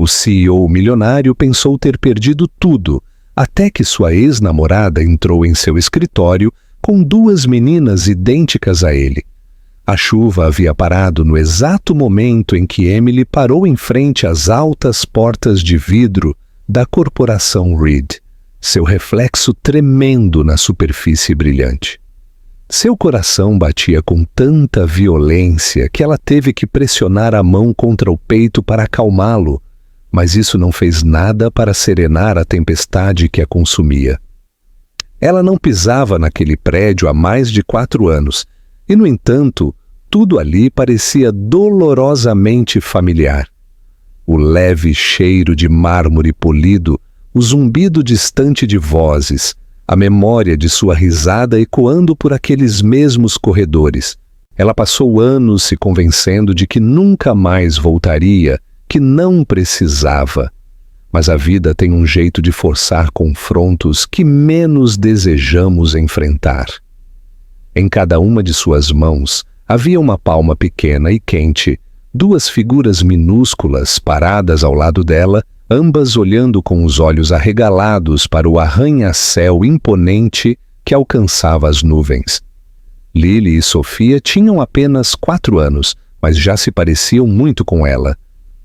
O CEO milionário pensou ter perdido tudo, até que sua ex-namorada entrou em seu escritório com duas meninas idênticas a ele. A chuva havia parado no exato momento em que Emily parou em frente às altas portas de vidro da corporação Reed, seu reflexo tremendo na superfície brilhante. Seu coração batia com tanta violência que ela teve que pressionar a mão contra o peito para acalmá-lo, mas isso não fez nada para serenar a tempestade que a consumia. Ela não pisava naquele prédio há mais de 4 anos, e, no entanto, tudo ali parecia dolorosamente familiar. O leve cheiro de mármore polido, o zumbido distante de vozes, a memória de sua risada ecoando por aqueles mesmos corredores. Ela passou anos se convencendo de que nunca mais voltaria, que não precisava. Mas a vida tem um jeito de forçar confrontos que menos desejamos enfrentar. Em cada uma de suas mãos havia uma palma pequena e quente, 2 figuras minúsculas paradas ao lado dela, ambas olhando com os olhos arregalados para o arranha-céu imponente que alcançava as nuvens. Lily e Sofia tinham apenas 4 anos, mas já se pareciam muito com ela.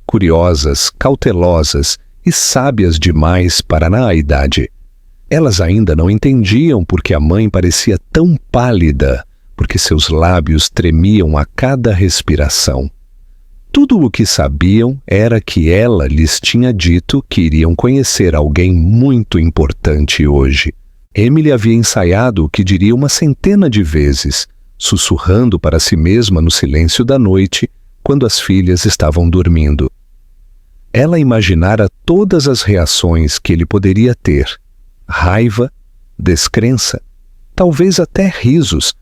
Curiosas, cautelosas e sábias demais para na idade. Elas ainda não entendiam por que a mãe parecia tão pálida, porque seus lábios tremiam a cada respiração. Tudo o que sabiam era que ela lhes tinha dito que iriam conhecer alguém muito importante hoje. Emily havia ensaiado o que diria uma centena de vezes, sussurrando para si mesma no silêncio da noite, quando as filhas estavam dormindo. Ela imaginara todas as reações que ele poderia ter: raiva, descrença, talvez até risos.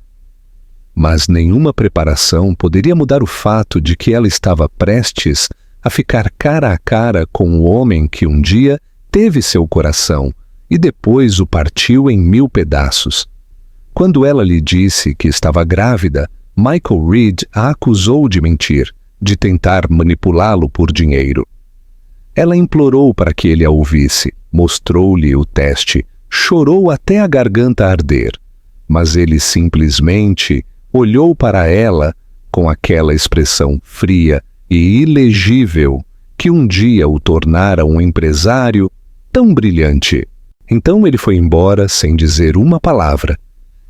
Mas nenhuma preparação poderia mudar o fato de que ela estava prestes a ficar cara a cara com o homem que um dia teve seu coração e depois o partiu em 1000 pedaços. Quando ela lhe disse que estava grávida, Michael Reed a acusou de mentir, de tentar manipulá-lo por dinheiro. Ela implorou para que ele a ouvisse, mostrou-lhe o teste, chorou até a garganta arder, mas ele simplesmente olhou para ela com aquela expressão fria e ilegível que um dia o tornara um empresário tão brilhante. Então ele foi embora sem dizer uma palavra.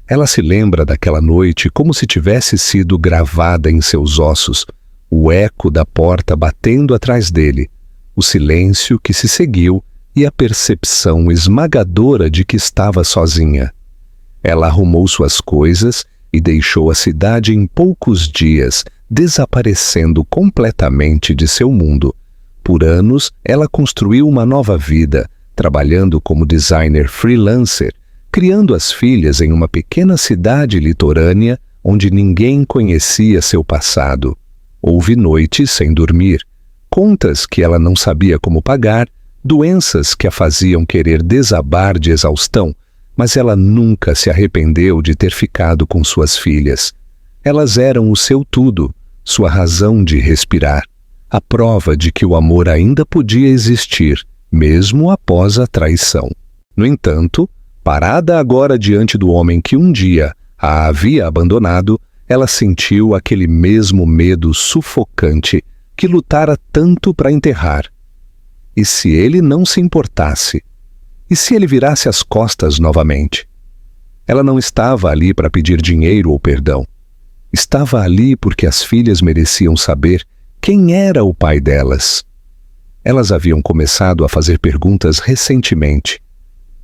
Ela se lembra daquela noite como se tivesse sido gravada em seus ossos, o eco da porta batendo atrás dele, o silêncio que se seguiu e a percepção esmagadora de que estava sozinha. Ela arrumou suas coisas e deixou a cidade em poucos dias, desaparecendo completamente de seu mundo. Por anos, ela construiu uma nova vida, trabalhando como designer freelancer, criando as filhas em uma pequena cidade litorânea onde ninguém conhecia seu passado. Houve noites sem dormir, contas que ela não sabia como pagar, doenças que a faziam querer desabar de exaustão, mas ela nunca se arrependeu de ter ficado com suas filhas. Elas eram o seu tudo, sua razão de respirar, a prova de que o amor ainda podia existir, mesmo após a traição. No entanto, parada agora diante do homem que um dia a havia abandonado, ela sentiu aquele mesmo medo sufocante que lutara tanto para enterrar. E se ele não se importasse? E se ele virasse as costas novamente? Ela não estava ali para pedir dinheiro ou perdão. Estava ali porque as filhas mereciam saber quem era o pai delas. Elas haviam começado a fazer perguntas recentemente.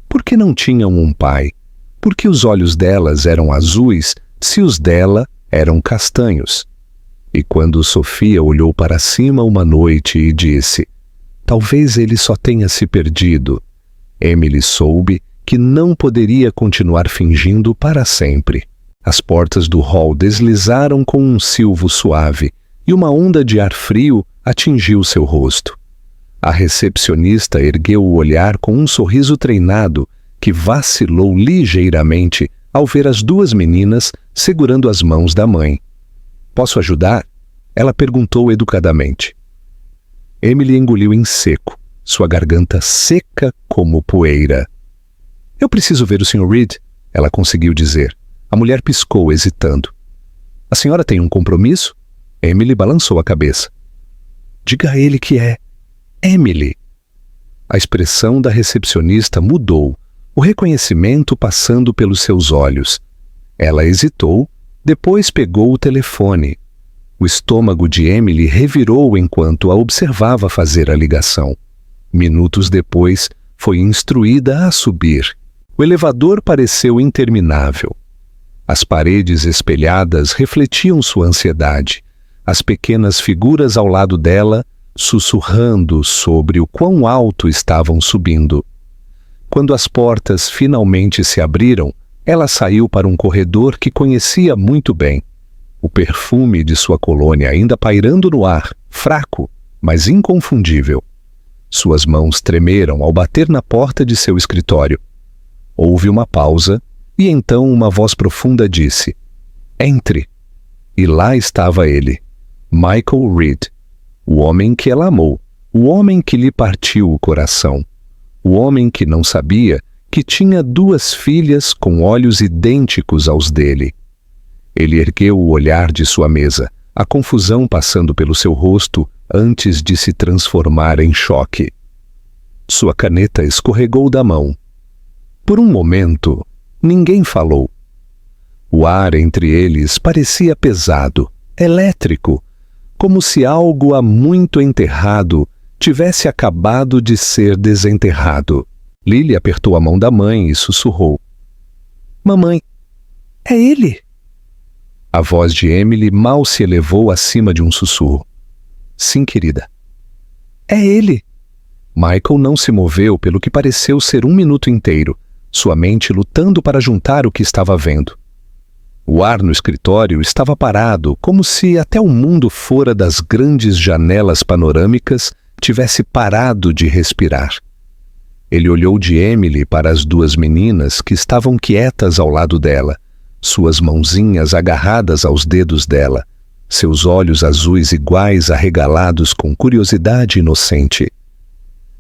Por que não tinham um pai? Por que os olhos delas eram azuis se os dela eram castanhos? E quando Sofia olhou para cima uma noite e disse: "Talvez ele só tenha se perdido", Emily soube que não poderia continuar fingindo para sempre. As portas do hall deslizaram com um silvo suave e uma onda de ar frio atingiu seu rosto. A recepcionista ergueu o olhar com um sorriso treinado que vacilou ligeiramente ao ver as 2 meninas segurando as mãos da mãe. "Posso ajudar?" ela perguntou educadamente. Emily engoliu em seco, sua garganta seca como poeira. Eu preciso ver o Sr. Reed, ela conseguiu dizer. A mulher piscou, hesitando. A senhora tem um compromisso? Emily balançou a cabeça. Diga a ele que é Emily. A expressão da recepcionista mudou, o reconhecimento passando pelos seus olhos. Ela hesitou, depois pegou o telefone. O estômago de Emily revirou enquanto a observava fazer a ligação. Minutos depois, foi instruída a subir. O elevador pareceu interminável. As paredes espelhadas refletiam sua ansiedade. As pequenas figuras ao lado dela, sussurrando sobre o quão alto estavam subindo. Quando as portas finalmente se abriram, ela saiu para um corredor que conhecia muito bem. O perfume de sua colônia ainda pairando no ar, fraco, mas inconfundível. Suas mãos tremeram ao bater na porta de seu escritório. Houve uma pausa, e então uma voz profunda disse: Entre! E lá estava ele, Michael Reed, o homem que ela amou, o homem que lhe partiu o coração, o homem que não sabia que tinha 2 filhas com olhos idênticos aos dele. Ele ergueu o olhar de sua mesa, a confusão passando pelo seu rosto antes de se transformar em choque. Sua caneta escorregou da mão. Por um momento, ninguém falou. O ar entre eles parecia pesado, elétrico, como se algo há muito enterrado tivesse acabado de ser desenterrado. Lily apertou a mão da mãe e sussurrou: Mamãe, é ele! A voz de Emily mal se elevou acima de um sussurro. Sim, querida. É ele! Michael não se moveu pelo que pareceu ser 1 minuto inteiro, sua mente lutando para juntar o que estava vendo. O ar no escritório estava parado, como se até o mundo fora das grandes janelas panorâmicas tivesse parado de respirar. Ele olhou de Emily para as 2 meninas que estavam quietas ao lado dela, suas mãozinhas agarradas aos dedos dela, seus olhos azuis iguais arregalados com curiosidade inocente.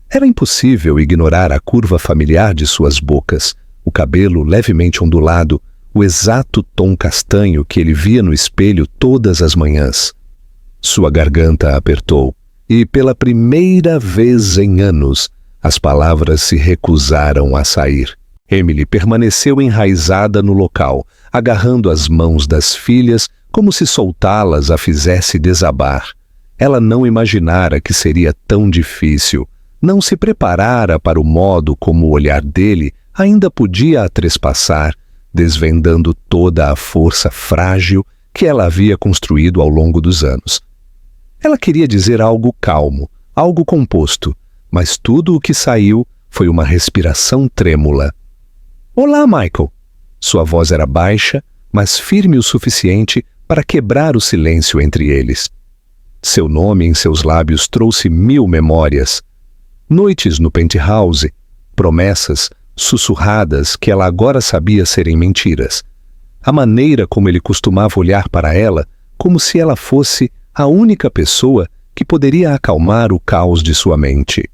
Era impossível ignorar a curva familiar de suas bocas, o cabelo levemente ondulado, o exato tom castanho que ele via no espelho todas as manhãs. Sua garganta apertou, e pela primeira vez em anos, as palavras se recusaram a sair. Emily permaneceu enraizada no local, agarrando as mãos das filhas como se soltá-las a fizesse desabar. Ela não imaginara que seria tão difícil, não se preparara para o modo como o olhar dele ainda podia a trespassar, desvendando toda a força frágil que ela havia construído ao longo dos anos. Ela queria dizer algo calmo, algo composto, mas tudo o que saiu foi uma respiração trêmula. Olá, Michael! Sua voz era baixa, mas firme o suficiente para quebrar o silêncio entre eles. Seu nome em seus lábios trouxe 1000 memórias. Noites no penthouse, promessas sussurradas que ela agora sabia serem mentiras. A maneira como ele costumava olhar para ela, como se ela fosse a única pessoa que poderia acalmar o caos de sua mente.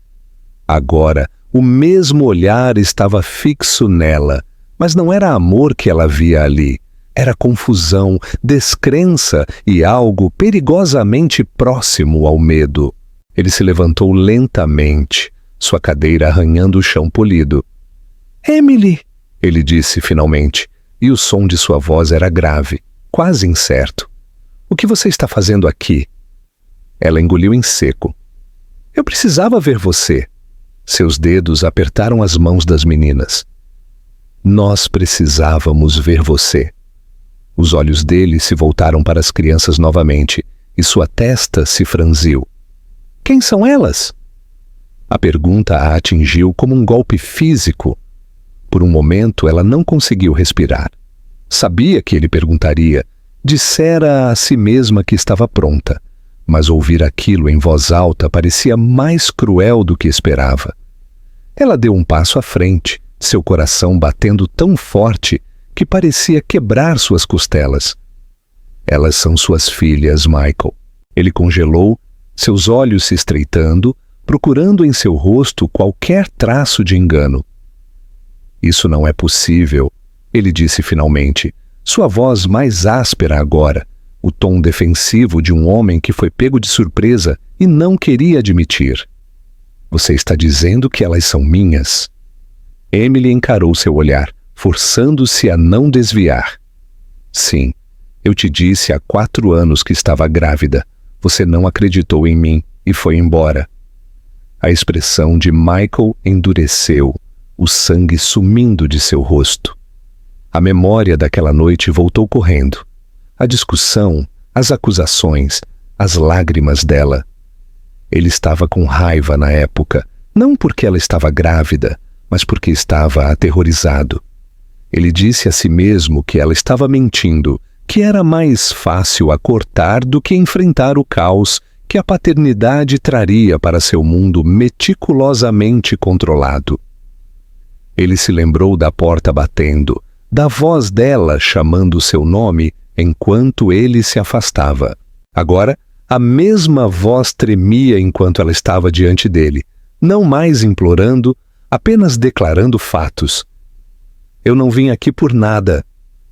Agora, o mesmo olhar estava fixo nela, mas não era amor que ela via ali. Era confusão, descrença e algo perigosamente próximo ao medo. Ele se levantou lentamente, sua cadeira arranhando o chão polido. Emily, ele disse finalmente, e o som de sua voz era grave, quase incerto. O que você está fazendo aqui? Ela engoliu em seco. Eu precisava ver você. Seus dedos apertaram as mãos das meninas. Nós precisávamos ver você. Os olhos dele se voltaram para as crianças novamente, e sua testa se franziu. Quem são elas? A pergunta a atingiu como um golpe físico. Por um momento ela não conseguiu respirar. Sabia que ele perguntaria, dissera a si mesma que estava pronta, mas ouvir aquilo em voz alta parecia mais cruel do que esperava. Ela deu um passo à frente, seu coração batendo tão forte que parecia quebrar suas costelas. Elas são suas filhas, Michael. Ele congelou, seus olhos se estreitando, procurando em seu rosto qualquer traço de engano. Isso não é possível, ele disse finalmente, sua voz mais áspera agora, o tom defensivo de um homem que foi pego de surpresa e não queria admitir. Você está dizendo que elas são minhas? Emily encarou seu olhar, forçando-se a não desviar. Sim, eu te disse há 4 anos que estava grávida. Você não acreditou em mim e foi embora. A expressão de Michael endureceu, o sangue sumindo de seu rosto. A memória daquela noite voltou correndo. A discussão, as acusações, as lágrimas dela. Ele estava com raiva na época, não porque ela estava grávida, mas porque estava aterrorizado. Ele disse a si mesmo que ela estava mentindo, que era mais fácil acortar do que enfrentar o caos que a paternidade traria para seu mundo meticulosamente controlado. Ele se lembrou da porta batendo, da voz dela chamando seu nome enquanto ele se afastava. Agora, a mesma voz tremia enquanto ela estava diante dele, não mais implorando, apenas declarando fatos. Eu não vim aqui por nada,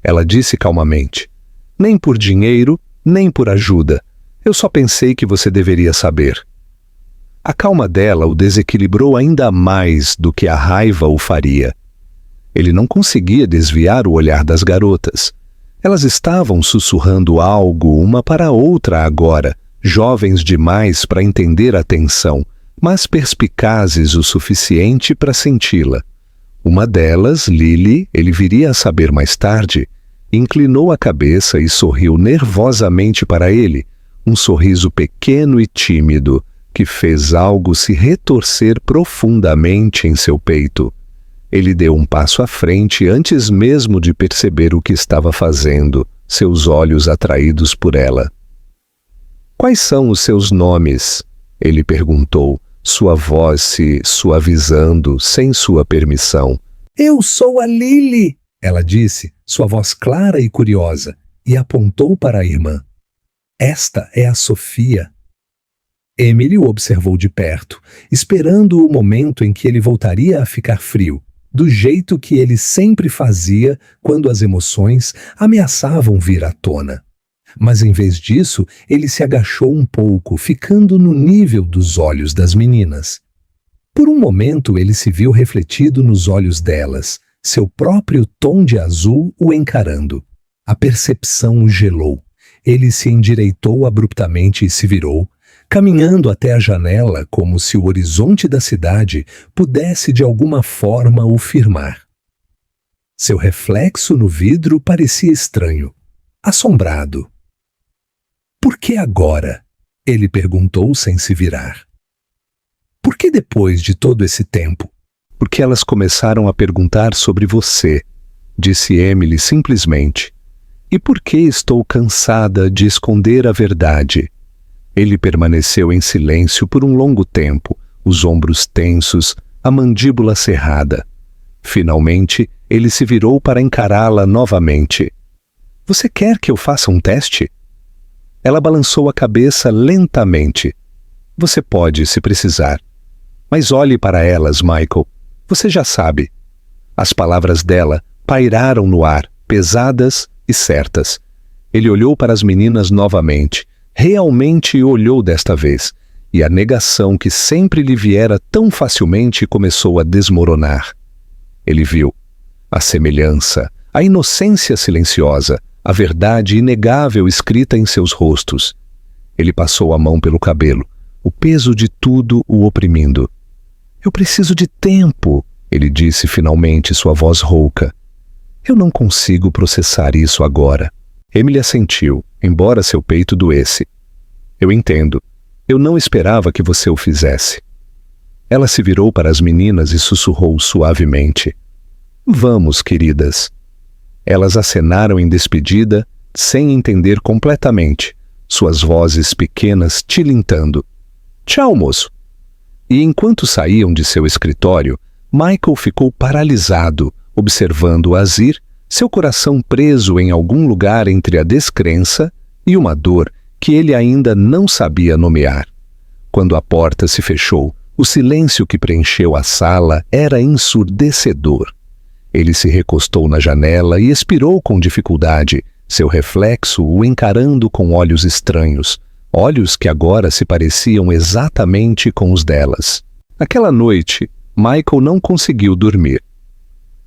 ela disse calmamente. Nem por dinheiro, nem por ajuda. Eu só pensei que você deveria saber. A calma dela o desequilibrou ainda mais do que a raiva o faria. Ele não conseguia desviar o olhar das garotas. Elas estavam sussurrando algo uma para a outra agora, jovens demais para entender a tensão, mas perspicazes o suficiente para senti-la. Uma delas, Lily, ele viria a saber mais tarde, inclinou a cabeça e sorriu nervosamente para ele, um sorriso pequeno e tímido que fez algo se retorcer profundamente em seu peito. Ele deu um passo à frente antes mesmo de perceber o que estava fazendo, seus olhos atraídos por ela. Quais são os seus nomes? Ele perguntou, sua voz se suavizando sem sua permissão. Eu sou a Lily, ela disse, sua voz clara e curiosa, e apontou para a irmã. Esta é a Sofia. Emily o observou de perto, esperando o momento em que ele voltaria a ficar frio, do jeito que ele sempre fazia quando as emoções ameaçavam vir à tona. Mas em vez disso, ele se agachou um pouco, ficando no nível dos olhos das meninas. Por um momento ele se viu refletido nos olhos delas, seu próprio tom de azul o encarando. A percepção o gelou. Ele se endireitou abruptamente e se virou, caminhando até a janela como se o horizonte da cidade pudesse de alguma forma o firmar. Seu reflexo no vidro parecia estranho, assombrado. Por que agora? Ele perguntou sem se virar. Por que depois de todo esse tempo? Porque elas começaram a perguntar sobre você, disse Emily simplesmente. E por que estou cansada de esconder a verdade? Ele permaneceu em silêncio por um longo tempo, os ombros tensos, a mandíbula cerrada. Finalmente, ele se virou para encará-la novamente. Você quer que eu faça um teste? Ela balançou a cabeça lentamente. Você pode, se precisar. Mas olhe para elas, Michael. Você já sabe. As palavras dela pairaram no ar, pesadas e certas. Ele olhou para as meninas novamente. Realmente olhou desta vez, e a negação que sempre lhe viera tão facilmente começou a desmoronar. Ele viu a semelhança, a inocência silenciosa, a verdade inegável escrita em seus rostos. Ele passou a mão pelo cabelo, o peso de tudo o oprimindo. Eu preciso de tempo, ele disse finalmente, sua voz rouca. Eu não consigo processar isso agora. Emily assentiu, embora seu peito doesse. Eu entendo. Eu não esperava que você o fizesse. Ela se virou para as meninas e sussurrou suavemente. Vamos, queridas. Elas acenaram em despedida, sem entender completamente, suas vozes pequenas tilintando. Tchau, moço. E enquanto saíam de seu escritório, Michael ficou paralisado, observando-as ir, seu coração preso em algum lugar entre a descrença e uma dor que ele ainda não sabia nomear. Quando a porta se fechou, o silêncio que preencheu a sala era ensurdecedor. Ele se recostou na janela e expirou com dificuldade, seu reflexo o encarando com olhos estranhos, olhos que agora se pareciam exatamente com os delas. Naquela noite, Michael não conseguiu dormir.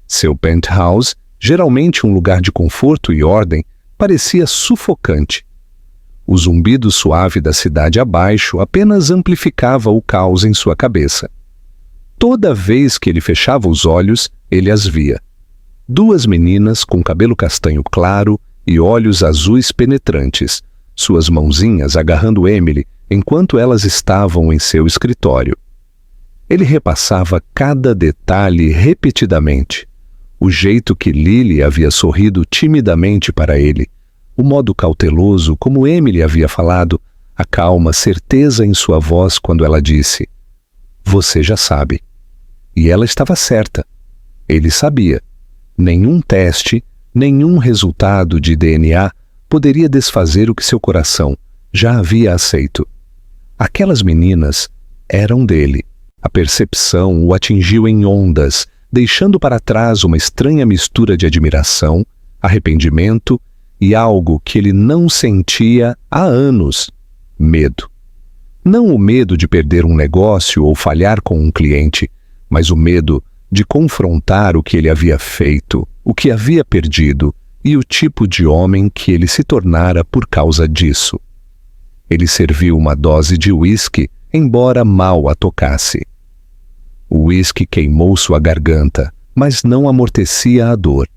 Seu penthouse, geralmente um lugar de conforto e ordem, parecia sufocante. O zumbido suave da cidade abaixo apenas amplificava o caos em sua cabeça. Toda vez que ele fechava os olhos, ele as via. Duas meninas com cabelo castanho claro e olhos azuis penetrantes, suas mãozinhas agarrando Emily enquanto elas estavam em seu escritório. Ele repassava cada detalhe repetidamente. O jeito que Lily havia sorrido timidamente para ele, o modo cauteloso como Emily havia falado, a calma certeza em sua voz quando ela disse: "Você já sabe." E ela estava certa. Ele sabia. Nenhum teste, nenhum resultado de DNA poderia desfazer o que seu coração já havia aceito. Aquelas meninas eram dele. A percepção o atingiu em ondas, deixando para trás uma estranha mistura de admiração, arrependimento e algo que ele não sentia há anos: medo. Não o medo de perder um negócio ou falhar com um cliente, mas o medo de confrontar o que ele havia feito, o que havia perdido e o tipo de homem que ele se tornara por causa disso. Ele serviu uma dose de uísque, embora mal a tocasse. O uísque queimou sua garganta, mas não amortecia a dor.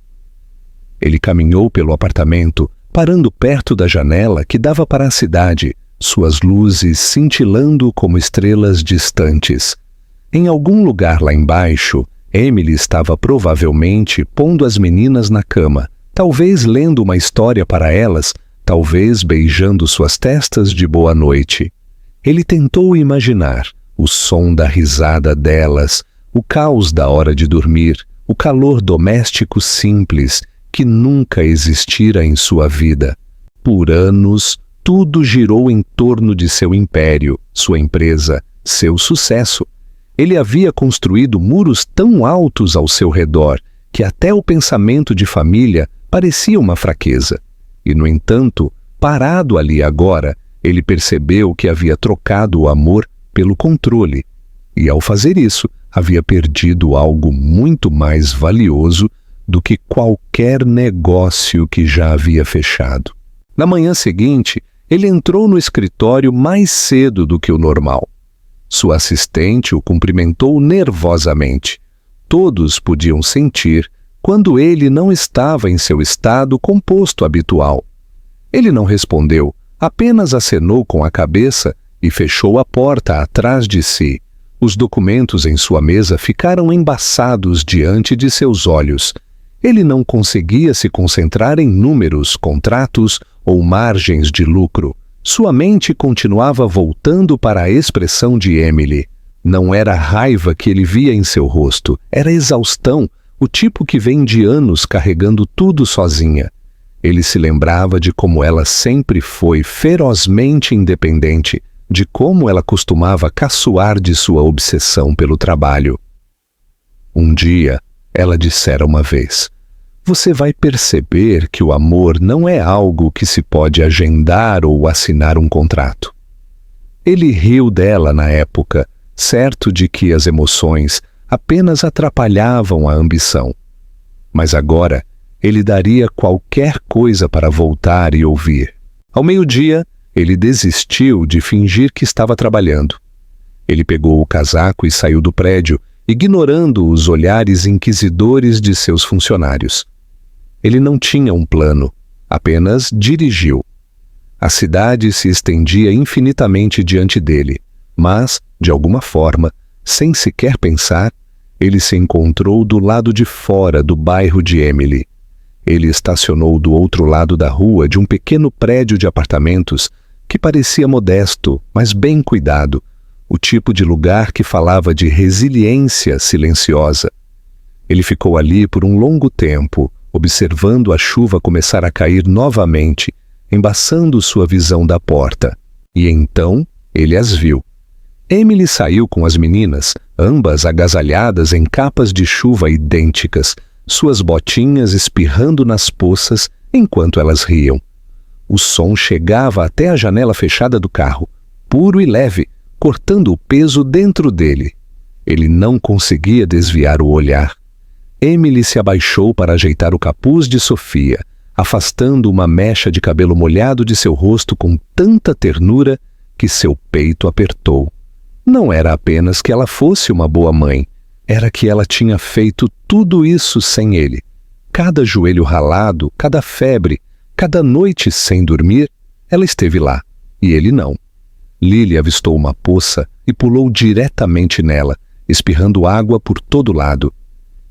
Ele caminhou pelo apartamento, parando perto da janela que dava para a cidade, suas luzes cintilando como estrelas distantes. Em algum lugar lá embaixo, Emily estava provavelmente pondo as meninas na cama, talvez lendo uma história para elas, talvez beijando suas testas de boa noite. Ele tentou imaginar o som da risada delas, o caos da hora de dormir, o calor doméstico simples que nunca existira em sua vida. Por anos, tudo girou em torno de seu império, sua empresa, seu sucesso. Ele havia construído muros tão altos ao seu redor que até o pensamento de família parecia uma fraqueza. E, no entanto, parado ali agora, ele percebeu que havia trocado o amor pelo controle. E, ao fazer isso, havia perdido algo muito mais valioso do que qualquer negócio que já havia fechado. Na manhã seguinte, ele entrou no escritório mais cedo do que o normal. Sua assistente o cumprimentou nervosamente. Todos podiam sentir quando ele não estava em seu estado composto habitual. Ele não respondeu, apenas acenou com a cabeça e fechou a porta atrás de si. Os documentos em sua mesa ficaram embaçados diante de seus olhos. Ele não conseguia se concentrar em números, contratos ou margens de lucro. Sua mente continuava voltando para a expressão de Emily. Não era raiva que ele via em seu rosto, era exaustão, o tipo que vem de anos carregando tudo sozinha. Ele se lembrava de como ela sempre foi ferozmente independente, de como ela costumava caçoar de sua obsessão pelo trabalho. Um dia, ela dissera uma vez: "Você vai perceber que o amor não é algo que se pode agendar ou assinar um contrato." Ele riu dela na época, certo de que as emoções apenas atrapalhavam a ambição. Mas agora, ele daria qualquer coisa para voltar e ouvir. Ao meio-dia, ele desistiu de fingir que estava trabalhando. Ele pegou o casaco e saiu do prédio, ignorando os olhares inquisidores de seus funcionários. Ele não tinha um plano, apenas dirigiu. A cidade se estendia infinitamente diante dele, mas, de alguma forma, sem sequer pensar, ele se encontrou do lado de fora do bairro de Emily. Ele estacionou do outro lado da rua de um pequeno prédio de apartamentos que parecia modesto, mas bem cuidado, o tipo de lugar que falava de resiliência silenciosa. Ele ficou ali por um longo tempo, observando a chuva começar a cair novamente, embaçando sua visão da porta. E então ele as viu. Emily saiu com as meninas, ambas agasalhadas em capas de chuva idênticas, suas botinhas espirrando nas poças enquanto elas riam. O som chegava até a janela fechada do carro, puro e leve, cortando o peso dentro dele. Ele não conseguia desviar o olhar. Emily se abaixou para ajeitar o capuz de Sofia, afastando uma mecha de cabelo molhado de seu rosto com tanta ternura que seu peito apertou. Não era apenas que ela fosse uma boa mãe, era que ela tinha feito tudo isso sem ele. Cada joelho ralado, cada febre, cada noite sem dormir, ela esteve lá, e ele não. Lily avistou uma poça e pulou diretamente nela, espirrando água por todo lado.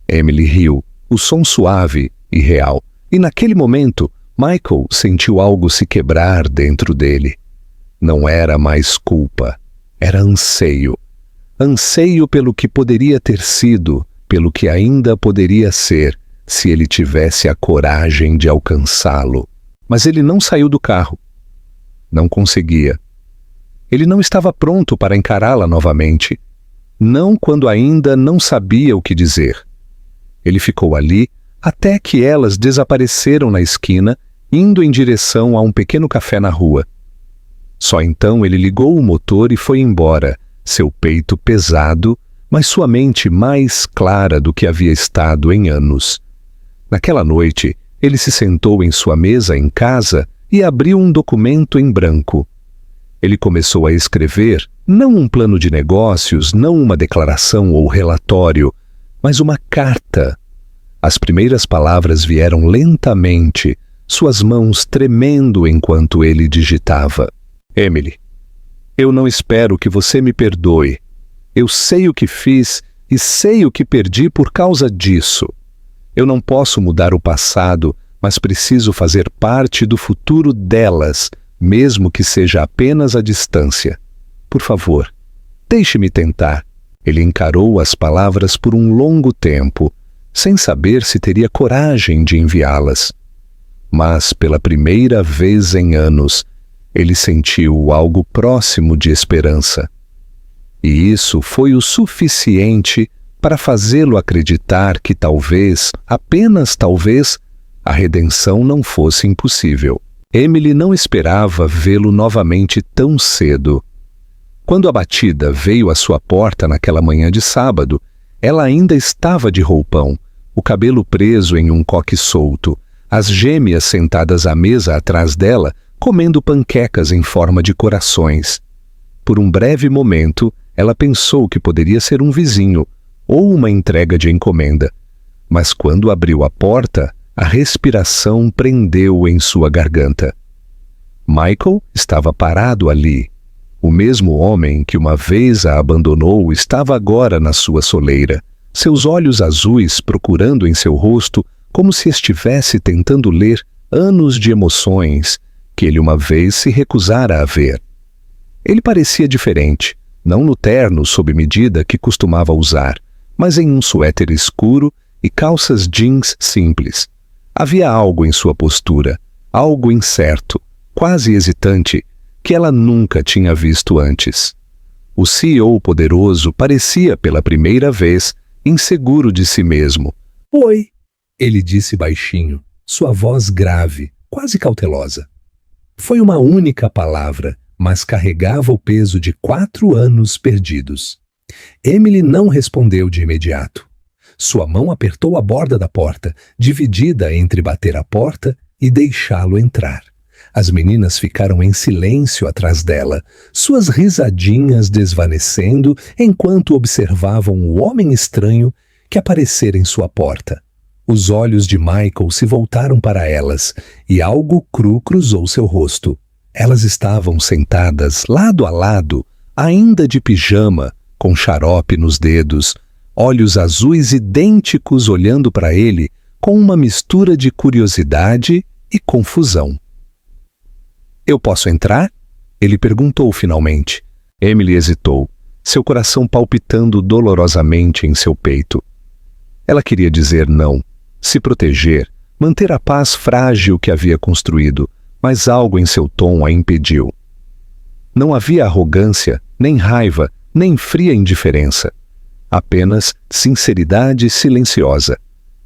Emily riu, o som suave e real, e naquele momento, Michael sentiu algo se quebrar dentro dele. Não era mais culpa, era anseio. Anseio pelo que poderia ter sido, pelo que ainda poderia ser, se ele tivesse a coragem de alcançá-lo. Mas ele não saiu do carro. Não conseguia. Ele não estava pronto para encará-la novamente. Não quando ainda não sabia o que dizer. Ele ficou ali até que elas desapareceram na esquina, indo em direção a um pequeno café na rua. Só então ele ligou o motor e foi embora, seu peito pesado, mas sua mente mais clara do que havia estado em anos. Naquela noite, ele se sentou em sua mesa em casa e abriu um documento em branco. Ele começou a escrever, não um plano de negócios, não uma declaração ou relatório, mas uma carta. As primeiras palavras vieram lentamente, suas mãos tremendo enquanto ele digitava. Emily, eu não espero que você me perdoe. Eu sei o que fiz e sei o que perdi por causa disso. Eu não posso mudar o passado, mas preciso fazer parte do futuro delas, mesmo que seja apenas à distância. Por favor, deixe-me tentar. Ele encarou as palavras por um longo tempo, sem saber se teria coragem de enviá-las. Mas, pela primeira vez em anos, ele sentiu algo próximo de esperança. E isso foi o suficiente para fazê-lo acreditar que talvez, apenas talvez, a redenção não fosse impossível. Emily não esperava vê-lo novamente tão cedo. Quando a batida veio à sua porta naquela manhã de sábado, ela ainda estava de roupão, o cabelo preso em um coque solto, as gêmeas sentadas à mesa atrás dela, comendo panquecas em forma de corações. Por um breve momento, ela pensou que poderia ser um vizinho ou uma entrega de encomenda. Mas quando abriu a porta, a respiração prendeu em sua garganta. Michael estava parado ali. O mesmo homem que uma vez a abandonou estava agora na sua soleira, seus olhos azuis procurando em seu rosto como se estivesse tentando ler anos de emoções que ele uma vez se recusara a ver. Ele parecia diferente, não no terno sob medida que costumava usar, mas em um suéter escuro e calças jeans simples. Havia algo em sua postura, algo incerto, quase hesitante, que ela nunca tinha visto antes. O CEO poderoso parecia pela primeira vez inseguro de si mesmo. "Oi", ele disse baixinho, sua voz grave, quase cautelosa. Foi uma única palavra, mas carregava o peso de 4 anos perdidos. Emily não respondeu de imediato. Sua mão apertou a borda da porta, dividida entre bater a porta e deixá-lo entrar. As meninas ficaram em silêncio atrás dela, suas risadinhas desvanecendo enquanto observavam o homem estranho que aparecera em sua porta. Os olhos de Michael se voltaram para elas e algo cru cruzou seu rosto. Elas estavam sentadas lado a lado, ainda de pijama, com xarope nos dedos, olhos azuis idênticos olhando para ele com uma mistura de curiosidade e confusão. "Eu posso entrar?" ele perguntou finalmente. Emily hesitou, seu coração palpitando dolorosamente em seu peito. Ela queria dizer não, se proteger, manter a paz frágil que havia construído, mas algo em seu tom a impediu. Não havia arrogância, nem raiva, nem fria indiferença. Apenas sinceridade silenciosa.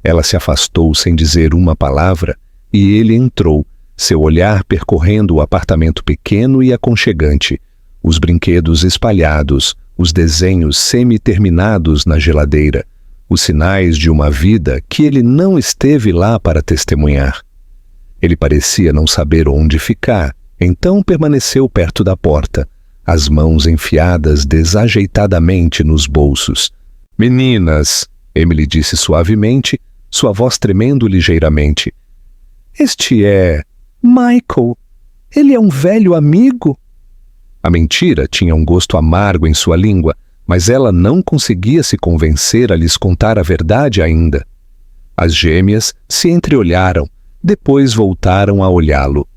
Ela se afastou sem dizer uma palavra e ele entrou, seu olhar percorrendo o apartamento pequeno e aconchegante, os brinquedos espalhados, os desenhos semi-terminados na geladeira, os sinais de uma vida que ele não esteve lá para testemunhar. Ele parecia não saber onde ficar, então permaneceu perto da porta, as mãos enfiadas desajeitadamente nos bolsos. "Meninas", Emily disse suavemente, sua voz tremendo ligeiramente. "Este é Michael. Ele é um velho amigo?" A mentira tinha um gosto amargo em sua língua, mas ela não conseguia se convencer a lhes contar a verdade ainda. As gêmeas se entreolharam, depois voltaram a olhá-lo.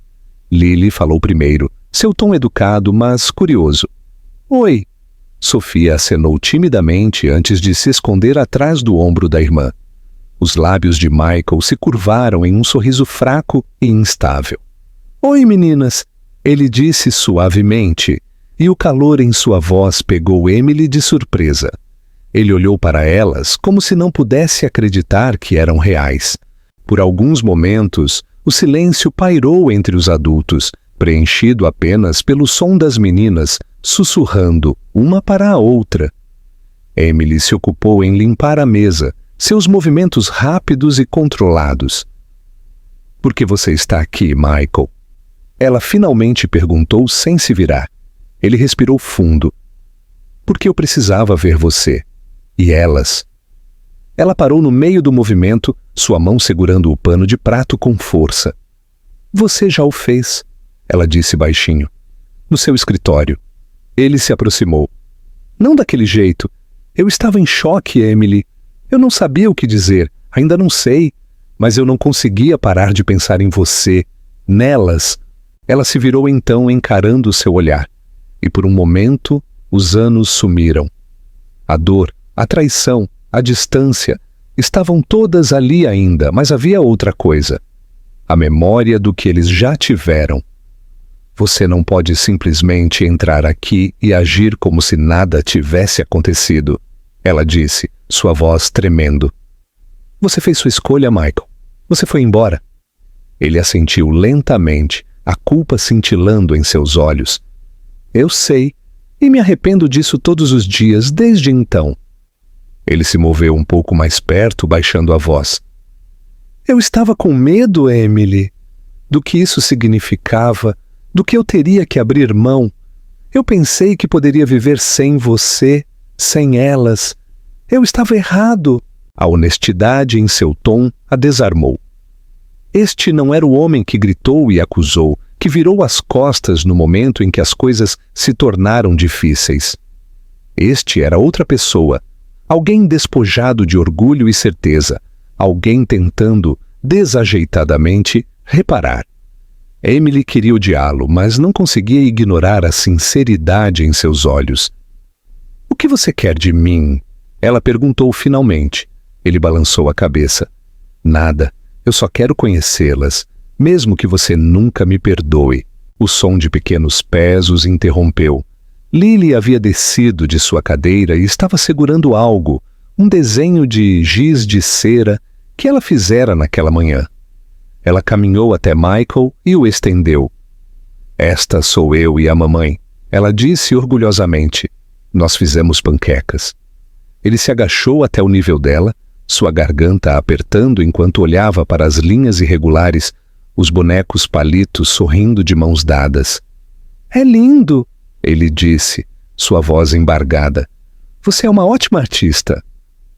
Lily falou primeiro, seu tom educado, mas curioso. "Oi." Sofia acenou timidamente antes de se esconder atrás do ombro da irmã. Os lábios de Michael se curvaram em um sorriso fraco e instável. "Oi, meninas," ele disse suavemente, e o calor em sua voz pegou Emily de surpresa. Ele olhou para elas como se não pudesse acreditar que eram reais. Por alguns momentos, o silêncio pairou entre os adultos, preenchido apenas pelo som das meninas, sussurrando uma para a outra. Emily se ocupou em limpar a mesa, seus movimentos rápidos e controlados. "Por que você está aqui, Michael?" Ela finalmente perguntou sem se virar. Ele respirou fundo. "Porque eu precisava ver você. E elas." Ela parou no meio do movimento, sua mão segurando o pano de prato com força. "Você já o fez," ela disse baixinho. "No seu escritório." Ele se aproximou. "Não daquele jeito. Eu estava em choque, Emily. Eu não sabia o que dizer, ainda não sei, mas eu não conseguia parar de pensar em você, nelas." Ela se virou então encarando seu olhar, e por um momento os anos sumiram. A dor, a traição, a distância, estavam todas ali ainda, mas havia outra coisa. A memória do que eles já tiveram. "Você não pode simplesmente entrar aqui e agir como se nada tivesse acontecido," ela disse, sua voz tremendo. "Você fez sua escolha, Michael. Você foi embora." Ele assentiu lentamente, a culpa cintilando em seus olhos. "Eu sei, e me arrependo disso todos os dias, desde então." Ele se moveu um pouco mais perto, baixando a voz. "Eu estava com medo, Emily, do que isso significava, do que eu teria que abrir mão. Eu pensei que poderia viver sem você, sem elas. Eu estava errado." A honestidade em seu tom a desarmou. Este não era o homem que gritou e acusou, que virou as costas no momento em que as coisas se tornaram difíceis. Este era outra pessoa, alguém despojado de orgulho e certeza, alguém tentando, desajeitadamente, reparar. Emily queria odiá-lo, mas não conseguia ignorar a sinceridade em seus olhos. "O que você quer de mim?" ela perguntou finalmente. Ele balançou a cabeça. "Nada. Eu só quero conhecê-las, mesmo que você nunca me perdoe." O som de pequenos pés os interrompeu. Lily havia descido de sua cadeira e estava segurando algo, um desenho de giz de cera que ela fizera naquela manhã. Ela caminhou até Michael e o estendeu. "Esta sou eu e a mamãe," ela disse orgulhosamente. "Nós fizemos panquecas." Ele se agachou até o nível dela, sua garganta apertando enquanto olhava para as linhas irregulares, os bonecos palitos sorrindo de mãos dadas. "É lindo," ele disse, sua voz embargada. "Você é uma ótima artista."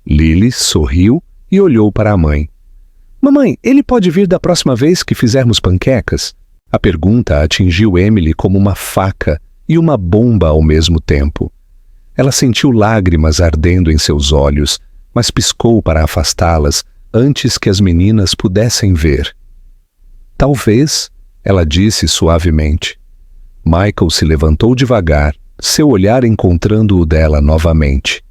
Lily sorriu e olhou para a mãe. "Mamãe, ele pode vir da próxima vez que fizermos panquecas?" A pergunta atingiu Emily como uma faca e uma bomba ao mesmo tempo. Ela sentiu lágrimas ardendo em seus olhos, mas piscou para afastá-las antes que as meninas pudessem ver. "Talvez," ela disse suavemente. Michael se levantou devagar, seu olhar encontrando o dela novamente.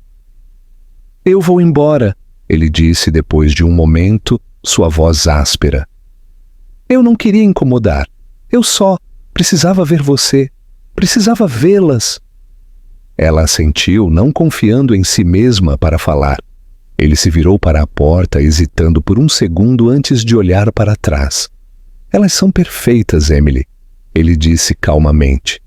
"Eu vou embora," ele disse depois de um momento, sua voz áspera. "Eu não queria incomodar. Eu só precisava ver você. Precisava vê-las." Ela assentiu, não confiando em si mesma para falar. Ele se virou para a porta, hesitando por um segundo antes de olhar para trás. Elas são perfeitas, Emily. Ele disse calmamente.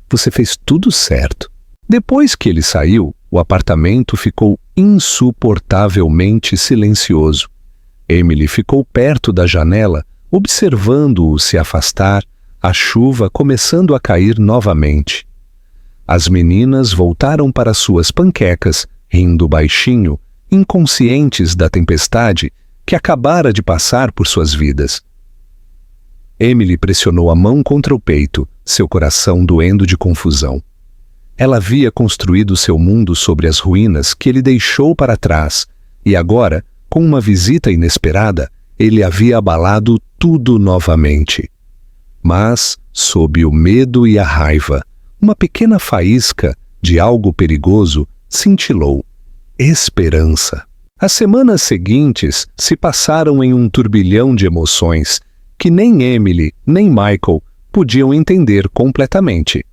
Você fez tudo certo. Depois que ele saiu, o apartamento ficou insuportavelmente silencioso. Emily ficou perto da janela, observando-o se afastar, a chuva começando a cair novamente. As meninas voltaram para suas panquecas, rindo baixinho, inconscientes da tempestade que acabara de passar por suas vidas. Emily pressionou a mão contra o peito, seu coração doendo de confusão. Ela havia construído seu mundo sobre as ruínas que ele deixou para trás, e agora, com uma visita inesperada, ele havia abalado tudo novamente. Mas, sob o medo e a raiva, uma pequena faísca de algo perigoso cintilou. Esperança. As semanas seguintes se passaram em um turbilhão de emoções que nem Emily nem Michael podiam entender completamente.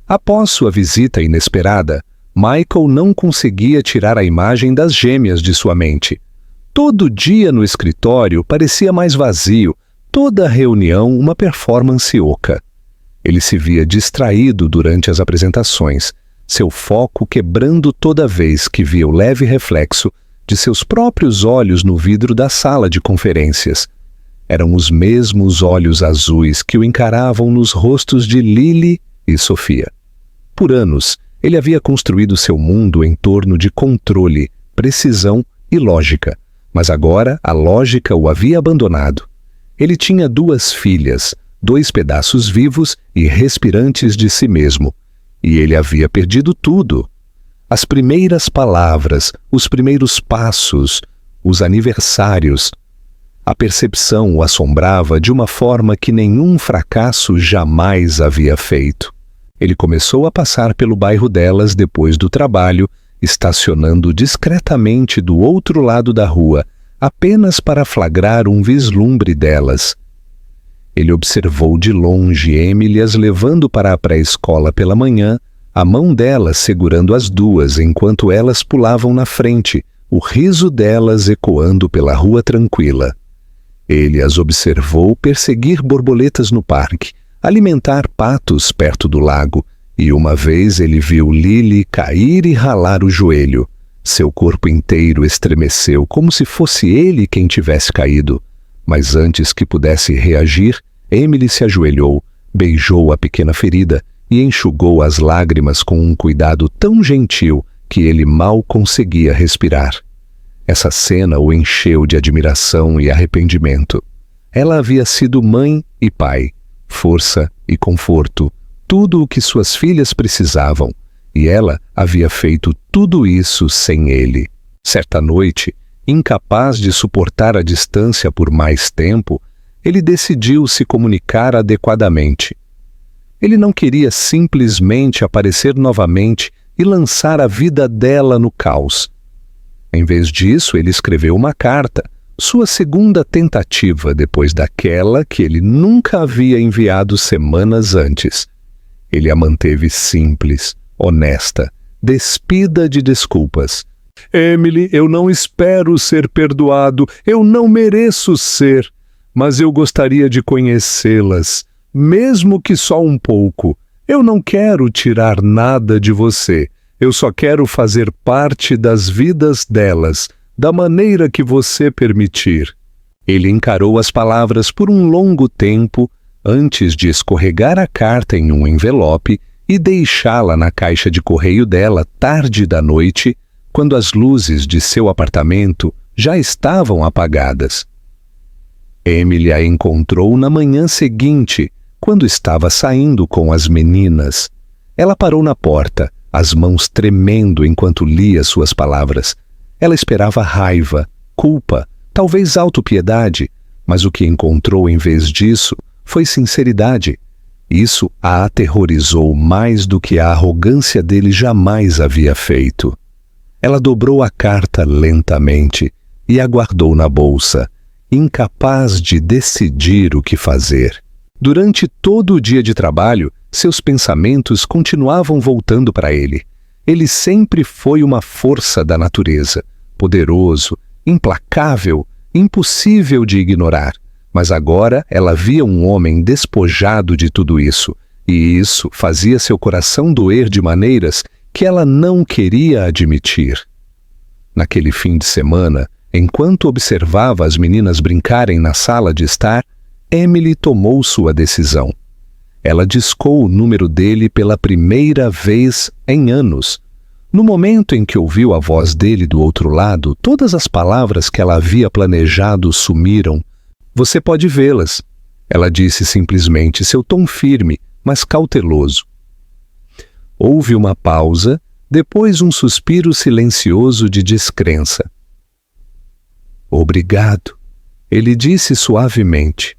Após sua visita inesperada, Michael não conseguia tirar a imagem das gêmeas de sua mente. Todo dia no escritório parecia mais vazio, toda reunião uma performance oca. Ele se via distraído durante as apresentações, seu foco quebrando toda vez que via o leve reflexo de seus próprios olhos no vidro da sala de conferências. Eram os mesmos olhos azuis que o encaravam nos rostos de Lily e Sofia. Por anos, ele havia construído seu mundo em torno de controle, precisão e lógica, mas agora a lógica o havia abandonado. Ele tinha 2 filhas, 2 pedaços vivos e respirantes de si mesmo, e ele havia perdido tudo. As primeiras palavras, os primeiros passos, os aniversários. A percepção o assombrava de uma forma que nenhum fracasso jamais havia feito. Ele começou a passar pelo bairro delas depois do trabalho, estacionando discretamente do outro lado da rua, apenas para flagrar um vislumbre delas. Ele observou de longe Emily as levando para a pré-escola pela manhã, a mão delas segurando as 2 enquanto elas pulavam na frente, o riso delas ecoando pela rua tranquila. Ele as observou perseguir borboletas no parque, alimentar patos perto do lago, e uma vez ele viu Lily cair e ralar o joelho. Seu corpo inteiro estremeceu como se fosse ele quem tivesse caído. Mas antes que pudesse reagir, Emily se ajoelhou, beijou a pequena ferida e enxugou as lágrimas com um cuidado tão gentil que ele mal conseguia respirar. Essa cena o encheu de admiração e arrependimento. Ela havia sido mãe e pai, força e conforto, tudo o que suas filhas precisavam, e ela havia feito tudo isso sem ele. Certa noite, incapaz de suportar a distância por mais tempo, ele decidiu se comunicar adequadamente. Ele não queria simplesmente aparecer novamente e lançar a vida dela no caos. Em vez disso, ele escreveu uma carta, sua segunda tentativa depois daquela que ele nunca havia enviado semanas antes. Ele a manteve simples, honesta, despida de desculpas. Emily, eu não espero ser perdoado, eu não mereço ser, mas eu gostaria de conhecê-las, mesmo que só um pouco. Eu não quero tirar nada de você, eu só quero fazer parte das vidas delas, da maneira que você permitir. Ele encarou as palavras por um longo tempo, antes de escorregar a carta em um envelope e deixá-la na caixa de correio dela tarde da noite, quando as luzes de seu apartamento já estavam apagadas. Emily a encontrou na manhã seguinte, quando estava saindo com as meninas. Ela parou na porta, as mãos tremendo enquanto lia suas palavras. Ela esperava raiva, culpa, talvez autopiedade, mas o que encontrou em vez disso foi sinceridade. Isso a aterrorizou mais do que a arrogância dele jamais havia feito. Ela dobrou a carta lentamente e a guardou na bolsa, incapaz de decidir o que fazer. Durante todo o dia de trabalho, seus pensamentos continuavam voltando para ele. Ele sempre foi uma força da natureza, poderoso, implacável, impossível de ignorar. Mas agora ela via um homem despojado de tudo isso, e isso fazia seu coração doer de maneiras que ela não queria admitir. Naquele fim de semana, enquanto observava as meninas brincarem na sala de estar, Emily tomou sua decisão. Ela discou o número dele pela primeira vez em anos. No momento em que ouviu a voz dele do outro lado, todas as palavras que ela havia planejado sumiram. Você pode vê-las, ela disse simplesmente, seu tom firme, mas cauteloso. Houve uma pausa, depois um suspiro silencioso de descrença. Obrigado, ele disse suavemente.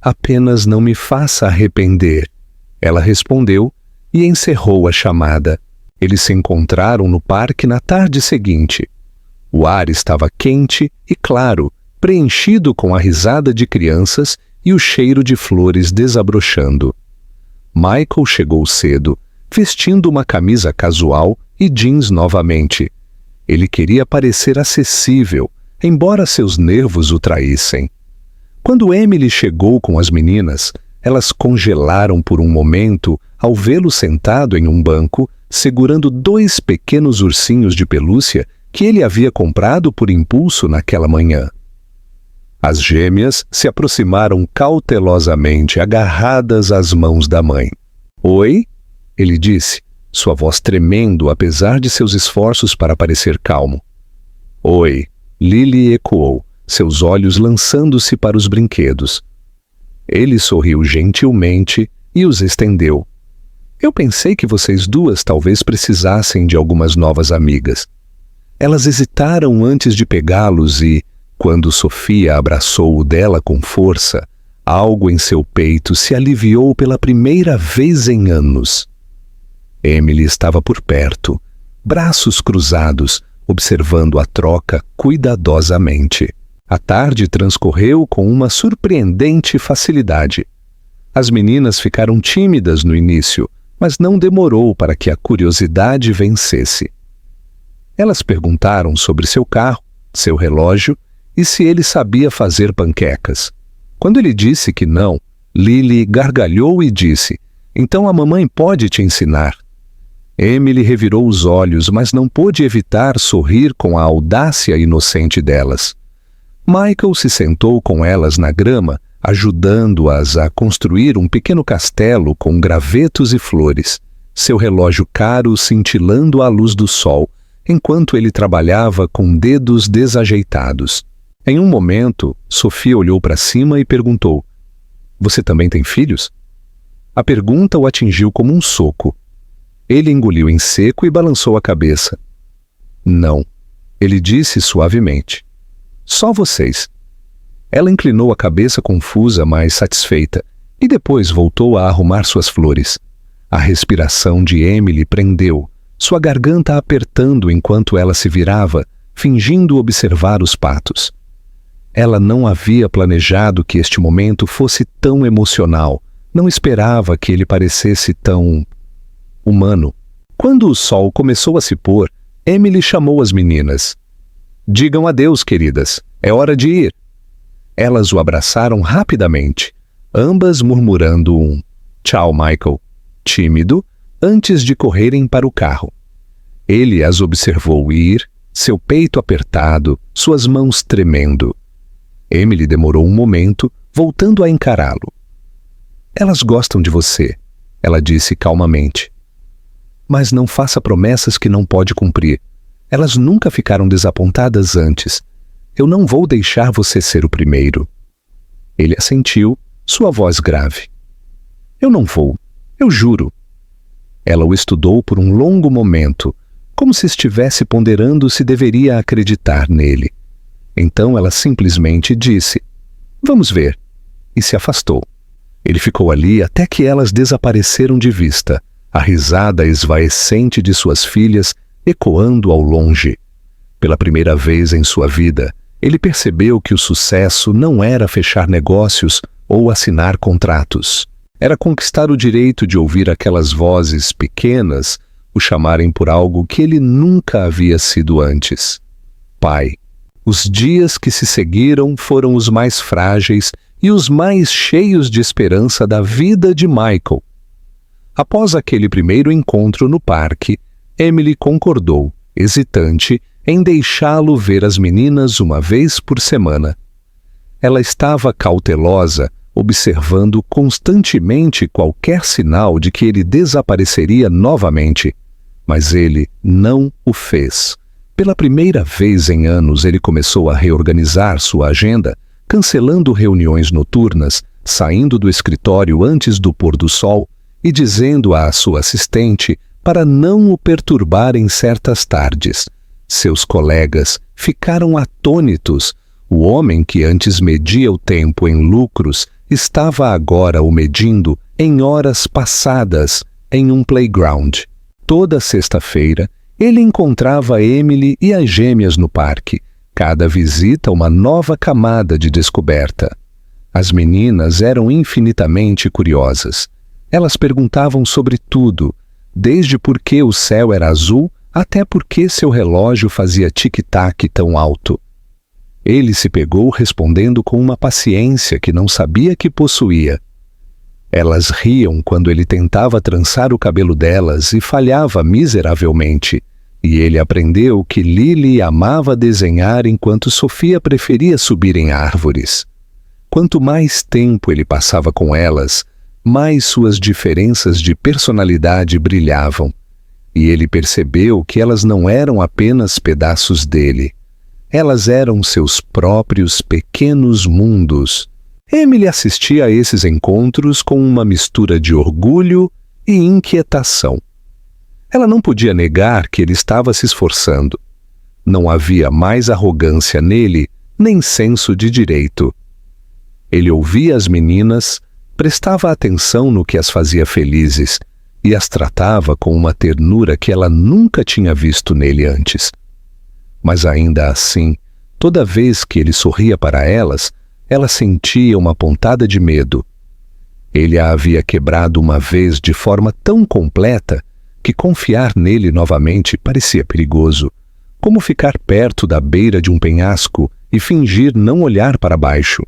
Apenas não me faça arrepender, ela respondeu e encerrou a chamada. Eles se encontraram no parque na tarde seguinte. O ar estava quente e claro, preenchido com a risada de crianças e o cheiro de flores desabrochando. Michael chegou cedo, vestindo uma camisa casual e jeans novamente. Ele queria parecer acessível, embora seus nervos o traíssem. Quando Emily chegou com as meninas, elas congelaram por um momento ao vê-lo sentado em um banco, segurando 2 pequenos ursinhos de pelúcia que ele havia comprado por impulso naquela manhã. As gêmeas se aproximaram cautelosamente, agarradas às mãos da mãe. Oi? Ele disse, sua voz tremendo apesar de seus esforços para parecer calmo. Oi, Lily ecoou, seus olhos lançando-se para os brinquedos. Ele sorriu gentilmente e os estendeu. Eu pensei que vocês duas talvez precisassem de algumas novas amigas. Elas hesitaram antes de pegá-los e, quando Sofia abraçou o dela com força, algo em seu peito se aliviou pela primeira vez em anos. Emily estava por perto, braços cruzados, observando a troca cuidadosamente. A tarde transcorreu com uma surpreendente facilidade. As meninas ficaram tímidas no início, mas não demorou para que a curiosidade vencesse. Elas perguntaram sobre seu carro, seu relógio e se ele sabia fazer panquecas. Quando ele disse que não, Lily gargalhou e disse, então a mamãe pode te ensinar. Emily revirou os olhos, mas não pôde evitar sorrir com a audácia inocente delas. Michael se sentou com elas na grama, ajudando-as a construir um pequeno castelo com gravetos e flores, seu relógio caro cintilando à luz do sol, enquanto ele trabalhava com dedos desajeitados. Em um momento, Sofia olhou para cima e perguntou, Você também tem filhos? A pergunta o atingiu como um soco. Ele engoliu em seco e balançou a cabeça. Não, ele disse suavemente. Só vocês. Ela inclinou a cabeça confusa, mas satisfeita, e depois voltou a arrumar suas flores. A respiração de Emily prendeu, sua garganta apertando enquanto ela se virava, fingindo observar os patos. Ela não havia planejado que este momento fosse tão emocional, não esperava que ele parecesse tão humano. Quando o sol começou a se pôr, Emily chamou as meninas. Digam adeus, queridas, é hora de ir. Elas o abraçaram rapidamente, ambas murmurando um tchau, Michael, tímido, antes de correrem para o carro. Ele as observou ir, seu peito apertado, suas mãos tremendo. Emily demorou um momento, voltando a encará-lo. Elas gostam de você, ela disse calmamente. Mas não faça promessas que não pode cumprir. Elas nunca ficaram desapontadas antes. Eu não vou deixar você ser o primeiro. Ele assentiu, sua voz grave. Eu não vou, eu juro. Ela o estudou por um longo momento, como se estivesse ponderando se deveria acreditar nele. Então ela simplesmente disse, vamos ver, e se afastou. Ele ficou ali até que elas desapareceram de vista, a risada esvaecente de suas filhas ecoando ao longe. Pela primeira vez em sua vida, ele percebeu que o sucesso não era fechar negócios ou assinar contratos. Era conquistar o direito de ouvir aquelas vozes pequenas o chamarem por algo que ele nunca havia sido antes. Pai. Os dias que se seguiram foram os mais frágeis e os mais cheios de esperança da vida de Michael. Após aquele primeiro encontro no parque, Emily concordou, hesitante, em deixá-lo ver as meninas uma vez por semana. Ela estava cautelosa, observando constantemente qualquer sinal de que ele desapareceria novamente, mas ele não o fez. Pela primeira vez em anos, ele começou a reorganizar sua agenda, cancelando reuniões noturnas, saindo do escritório antes do pôr do sol e dizendo à sua assistente para não o perturbar em certas tardes. Seus colegas ficaram atônitos. O homem que antes media o tempo em lucros estava agora o medindo em horas passadas em um playground. Toda sexta-feira, ele encontrava Emily e as gêmeas no parque. Cada visita uma nova camada de descoberta. As meninas eram infinitamente curiosas. Elas perguntavam sobre tudo, desde por que o céu era azul até por que seu relógio fazia tic-tac tão alto. Ele se pegou respondendo com uma paciência que não sabia que possuía. Elas riam quando ele tentava trançar o cabelo delas e falhava miseravelmente. E ele aprendeu que Lily amava desenhar enquanto Sofia preferia subir em árvores. Quanto mais tempo ele passava com elas, mais suas diferenças de personalidade brilhavam. E ele percebeu que elas não eram apenas pedaços dele. Elas eram seus próprios pequenos mundos. Emily assistia a esses encontros com uma mistura de orgulho e inquietação. Ela não podia negar que ele estava se esforçando. Não havia mais arrogância nele, nem senso de direito. Ele ouvia as meninas, prestava atenção no que as fazia felizes e as tratava com uma ternura que ela nunca tinha visto nele antes. Mas ainda assim, toda vez que ele sorria para elas, ela sentia uma pontada de medo. Ele a havia quebrado uma vez de forma tão completa que confiar nele novamente parecia perigoso, como ficar perto da beira de um penhasco e fingir não olhar para baixo.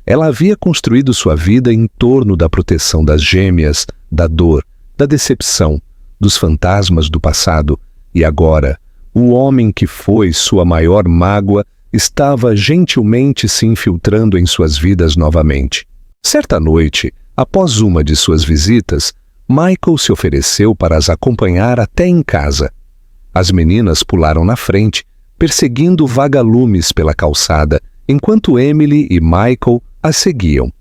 Ela havia construído sua vida em torno da proteção das gêmeas, da dor, da decepção, dos fantasmas do passado, e agora, o homem que foi sua maior mágoa estava gentilmente se infiltrando em suas vidas novamente. Certa noite, após uma de suas visitas, Michael se ofereceu para as acompanhar até em casa. As meninas pularam na frente, perseguindo vagalumes pela calçada, enquanto Emily e Michael as seguiam.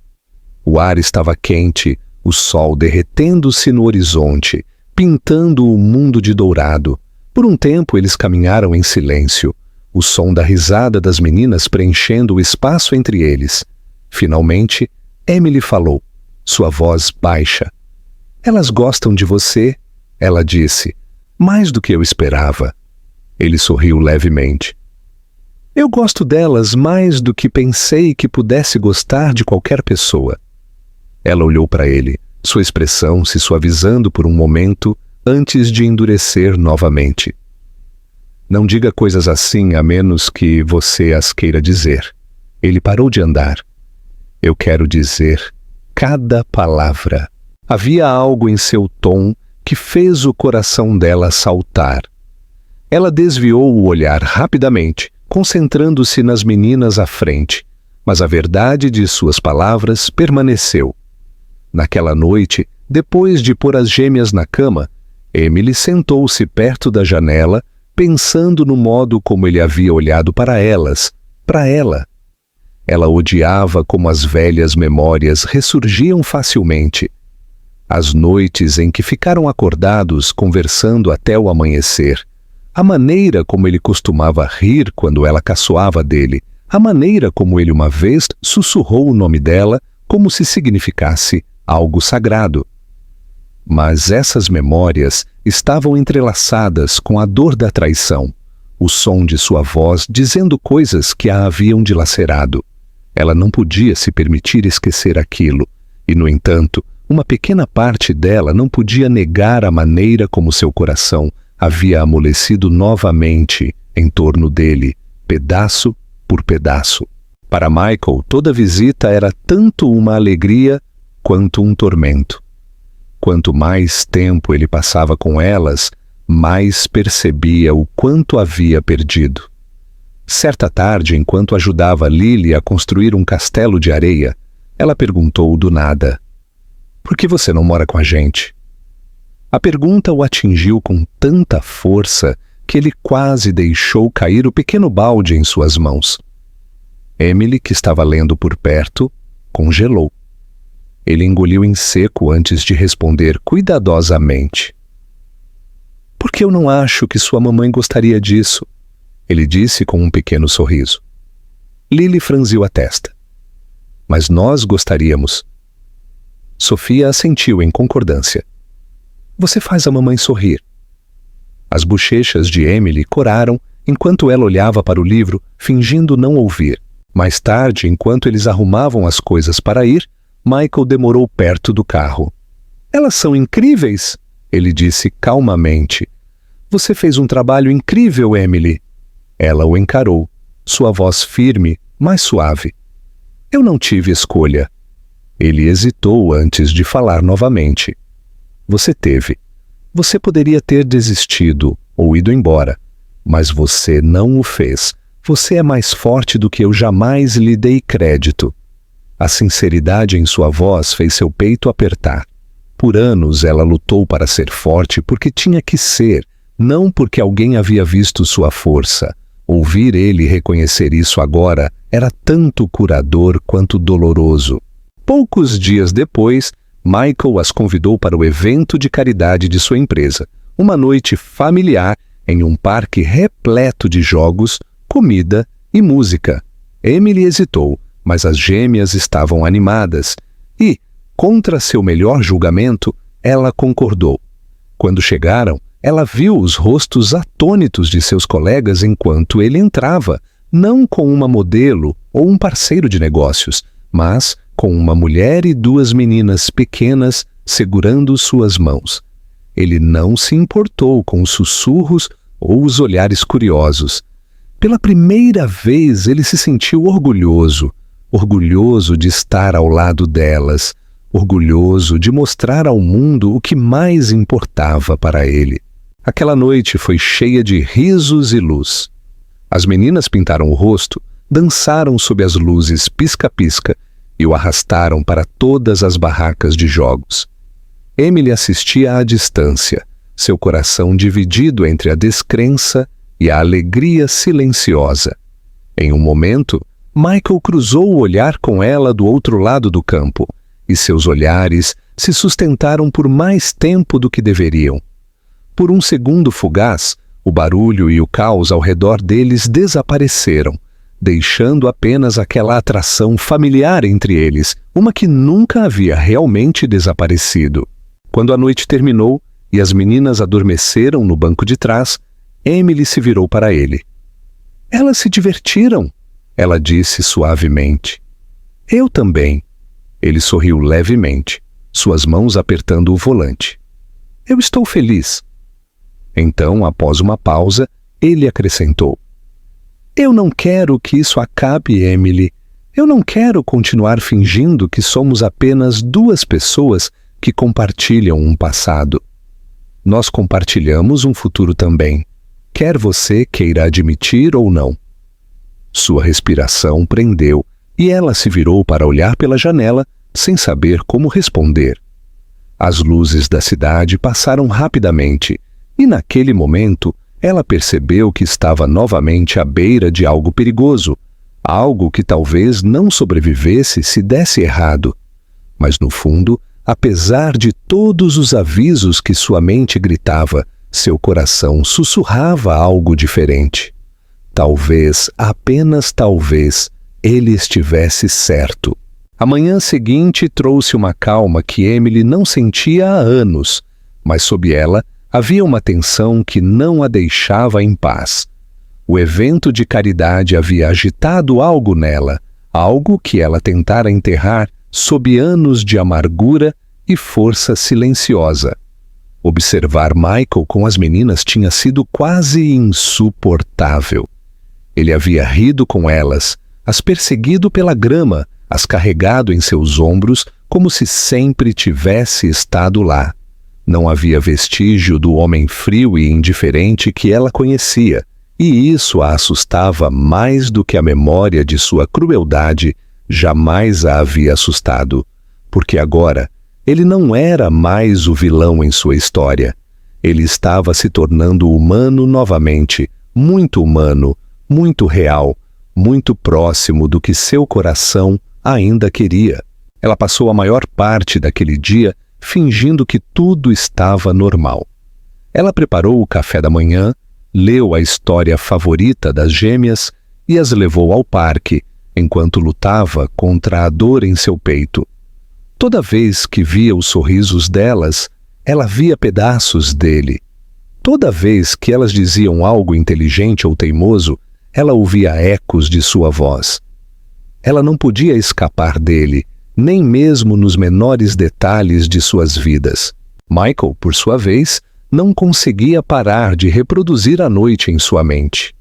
O ar estava quente, o sol derretendo-se no horizonte, pintando o mundo de dourado. Por um tempo eles caminharam em silêncio, o som da risada das meninas preenchendo o espaço entre eles. Finalmente, Emily falou, sua voz baixa. Elas gostam de você, ela disse, mais do que eu esperava. Ele sorriu levemente. Eu gosto delas mais do que pensei que pudesse gostar de qualquer pessoa. Ela olhou para ele, sua expressão se suavizando por um momento antes de endurecer novamente. Não diga coisas assim a menos que você as queira dizer. Ele parou de andar. Eu quero dizer cada palavra. Havia algo em seu tom que fez o coração dela saltar. Ela desviou o olhar rapidamente, concentrando-se nas meninas à frente, mas a verdade de suas palavras permaneceu. Naquela noite, depois de pôr as gêmeas na cama, Emily sentou-se perto da janela, pensando no modo como ele havia olhado para elas, para ela. Ela odiava como as velhas memórias ressurgiam facilmente. As noites em que ficaram acordados conversando até o amanhecer, a maneira como ele costumava rir quando ela caçoava dele, a maneira como ele uma vez sussurrou o nome dela como se significasse algo sagrado. Mas essas memórias estavam entrelaçadas com a dor da traição, o som de sua voz dizendo coisas que a haviam dilacerado. Ela não podia se permitir esquecer aquilo, e, no entanto, uma pequena parte dela não podia negar a maneira como seu coração havia amolecido novamente em torno dele, pedaço por pedaço. Para Michael, toda visita era tanto uma alegria quanto um tormento. Quanto mais tempo ele passava com elas, mais percebia o quanto havia perdido. Certa tarde, enquanto ajudava Lily a construir um castelo de areia, ela perguntou do nada: "Por que você não mora com a gente?" A pergunta o atingiu com tanta força que ele quase deixou cair o pequeno balde em suas mãos. Emily, que estava lendo por perto, congelou. Ele engoliu em seco antes de responder cuidadosamente: "Porque eu não acho que sua mamãe gostaria disso", ele disse com um pequeno sorriso. Lily franziu a testa. "Mas nós gostaríamos." Sofia assentiu em concordância. "Você faz a mamãe sorrir." As bochechas de Emily coraram enquanto ela olhava para o livro, fingindo não ouvir. Mais tarde, enquanto eles arrumavam as coisas para ir, Michael demorou perto do carro. "Elas são incríveis", ele disse calmamente. "Você fez um trabalho incrível, Emily." Ela o encarou, sua voz firme, mas suave. "Eu não tive escolha." Ele hesitou antes de falar novamente. "Você teve. Você poderia ter desistido ou ido embora, mas você não o fez. Você é mais forte do que eu jamais lhe dei crédito." A sinceridade em sua voz fez seu peito apertar. Por anos ela lutou para ser forte porque tinha que ser, não porque alguém havia visto sua força. Ouvir ele reconhecer isso agora era tanto curador quanto doloroso. Poucos dias depois, Michael as convidou para o evento de caridade de sua empresa, uma noite familiar em um parque repleto de jogos, comida e música. Emily hesitou, mas as gêmeas estavam animadas e, contra seu melhor julgamento, ela concordou. Quando chegaram, ela viu os rostos atônitos de seus colegas enquanto ele entrava, não com uma modelo ou um parceiro de negócios, mas com uma mulher e duas meninas pequenas segurando suas mãos. Ele não se importou com os sussurros ou os olhares curiosos. Pela primeira vez ele se sentiu orgulhoso de estar ao lado delas, orgulhoso de mostrar ao mundo o que mais importava para ele. Aquela noite foi cheia de risos e luz. As meninas pintaram o rosto, dançaram sob as luzes pisca-pisca e o arrastaram para todas as barracas de jogos. Emily assistia à distância, seu coração dividido entre a descrença e a alegria silenciosa. Em um momento, Michael cruzou o olhar com ela do outro lado do campo, e seus olhares se sustentaram por mais tempo do que deveriam. Por um segundo fugaz, o barulho e o caos ao redor deles desapareceram, deixando apenas aquela atração familiar entre eles, uma que nunca havia realmente desaparecido. Quando a noite terminou e as meninas adormeceram no banco de trás, Emily se virou para ele. "Elas se divertiram", ela disse suavemente. "Eu também." Ele sorriu levemente, suas mãos apertando o volante. "Eu estou feliz." Então, após uma pausa, ele acrescentou: "Eu não quero que isso acabe, Emily. Eu não quero continuar fingindo que somos apenas duas pessoas que compartilham um passado. Nós compartilhamos um futuro também, quer você queira admitir ou não." Sua respiração prendeu e ela se virou para olhar pela janela sem saber como responder. As luzes da cidade passaram rapidamente e, naquele momento, ela percebeu que estava novamente à beira de algo perigoso, algo que talvez não sobrevivesse se desse errado. Mas, no fundo, apesar de todos os avisos que sua mente gritava, seu coração sussurrava algo diferente. Talvez, apenas talvez, ele estivesse certo. A manhã seguinte trouxe uma calma que Emily não sentia há anos, mas sob ela havia uma tensão que não a deixava em paz. O evento de caridade havia agitado algo nela, algo que ela tentara enterrar sob anos de amargura e força silenciosa. Observar Michael com as meninas tinha sido quase insuportável. Ele havia rido com elas, as perseguido pela grama, as carregado em seus ombros como se sempre tivesse estado lá. Não havia vestígio do homem frio e indiferente que ela conhecia, e isso a assustava mais do que a memória de sua crueldade jamais a havia assustado, porque agora ele não era mais o vilão em sua história. Ele estava se tornando humano novamente, muito humano, muito real, muito próximo do que seu coração ainda queria. Ela passou a maior parte daquele dia fingindo que tudo estava normal. Ela preparou o café da manhã, leu a história favorita das gêmeas e as levou ao parque, enquanto lutava contra a dor em seu peito. Toda vez que via os sorrisos delas, ela via pedaços dele. Toda vez que elas diziam algo inteligente ou teimoso, ela ouvia ecos de sua voz. Ela não podia escapar dele, nem mesmo nos menores detalhes de suas vidas. Michael, por sua vez, não conseguia parar de reproduzir a noite em sua mente.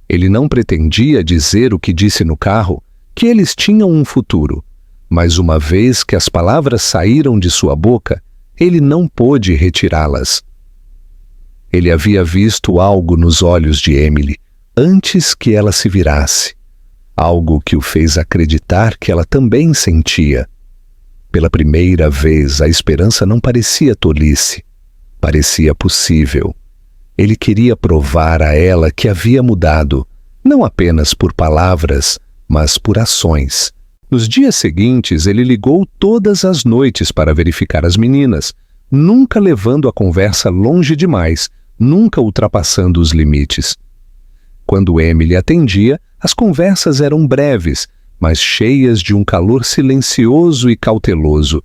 Ele não pretendia dizer o que disse no carro, que eles tinham um futuro, mas uma vez que as palavras saíram de sua boca, ele não pôde retirá-las. Ele havia visto algo nos olhos de Emily, antes que ela se virasse. Algo que o fez acreditar que ela também sentia. Pela primeira vez, a esperança não parecia tolice. Parecia possível. Ele queria provar a ela que havia mudado, não apenas por palavras, mas por ações. Nos dias seguintes, ele ligou todas as noites para verificar as meninas, nunca levando a conversa longe demais, nunca ultrapassando os limites. Quando Emily atendia, as conversas eram breves, mas cheias de um calor silencioso e cauteloso.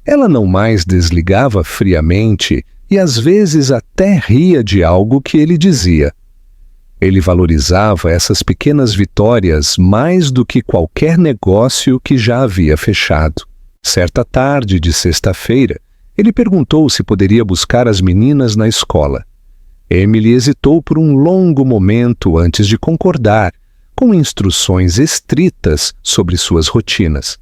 Ela não mais desligava friamente e às vezes até ria de algo que ele dizia. Ele valorizava essas pequenas vitórias mais do que qualquer negócio que já havia fechado. Certa tarde de sexta-feira, ele perguntou se poderia buscar as meninas na escola. Emily hesitou por um longo momento antes de concordar, com instruções estritas sobre suas rotinas.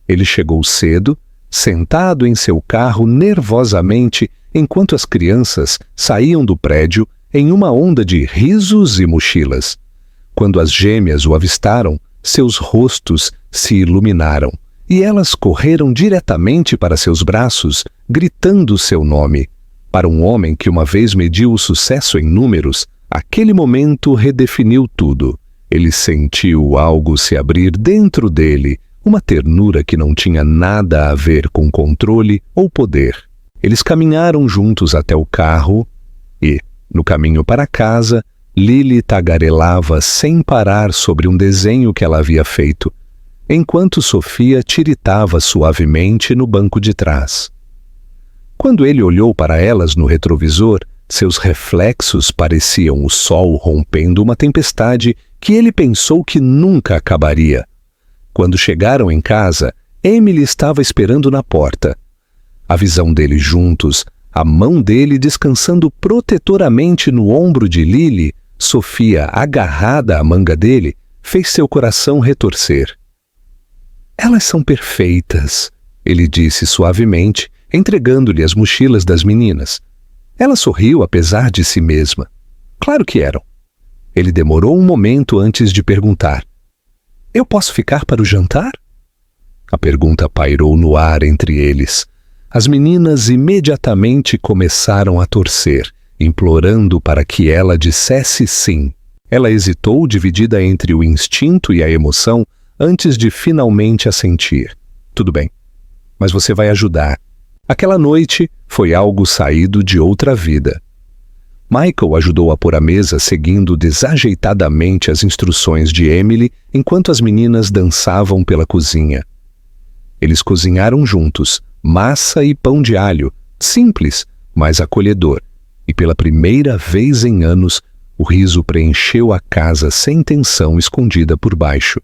Ele chegou cedo, sentado em seu carro nervosamente, enquanto as crianças saíam do prédio em uma onda de risos e mochilas. Quando as gêmeas o avistaram, seus rostos se iluminaram, e elas correram diretamente para seus braços, gritando seu nome. Para um homem que uma vez mediu o sucesso em números, aquele momento redefiniu tudo. Ele sentiu algo se abrir dentro dele, uma ternura que não tinha nada a ver com controle ou poder. Eles caminharam juntos até o carro e, no caminho para casa, Lily tagarelava sem parar sobre um desenho que ela havia feito, enquanto Sofia tiritava suavemente no banco de trás. Quando ele olhou para elas no retrovisor, seus reflexos pareciam o sol rompendo uma tempestade que ele pensou que nunca acabaria. Quando chegaram em casa, Emily estava esperando na porta. A visão deles juntos, a mão dele descansando protetoramente no ombro de Lily, Sofia agarrada à manga dele, fez seu coração retorcer. "Elas são perfeitas", ele disse suavemente, entregando-lhe as mochilas das meninas. Ela sorriu apesar de si mesma. Claro que eram. Ele demorou um momento antes de perguntar: "Eu posso ficar para o jantar?" A pergunta pairou no ar entre eles. As meninas imediatamente começaram a torcer, implorando para que ela dissesse sim. Ela hesitou, dividida entre o instinto e a emoção, antes de finalmente assentir. "Tudo bem, mas você vai ajudar." Aquela noite foi algo saído de outra vida. Michael ajudou a pôr a mesa seguindo desajeitadamente as instruções de Emily enquanto as meninas dançavam pela cozinha. Eles cozinharam juntos, massa e pão de alho, simples, mas acolhedor, e pela primeira vez em anos, o riso preencheu a casa sem tensão escondida por baixo.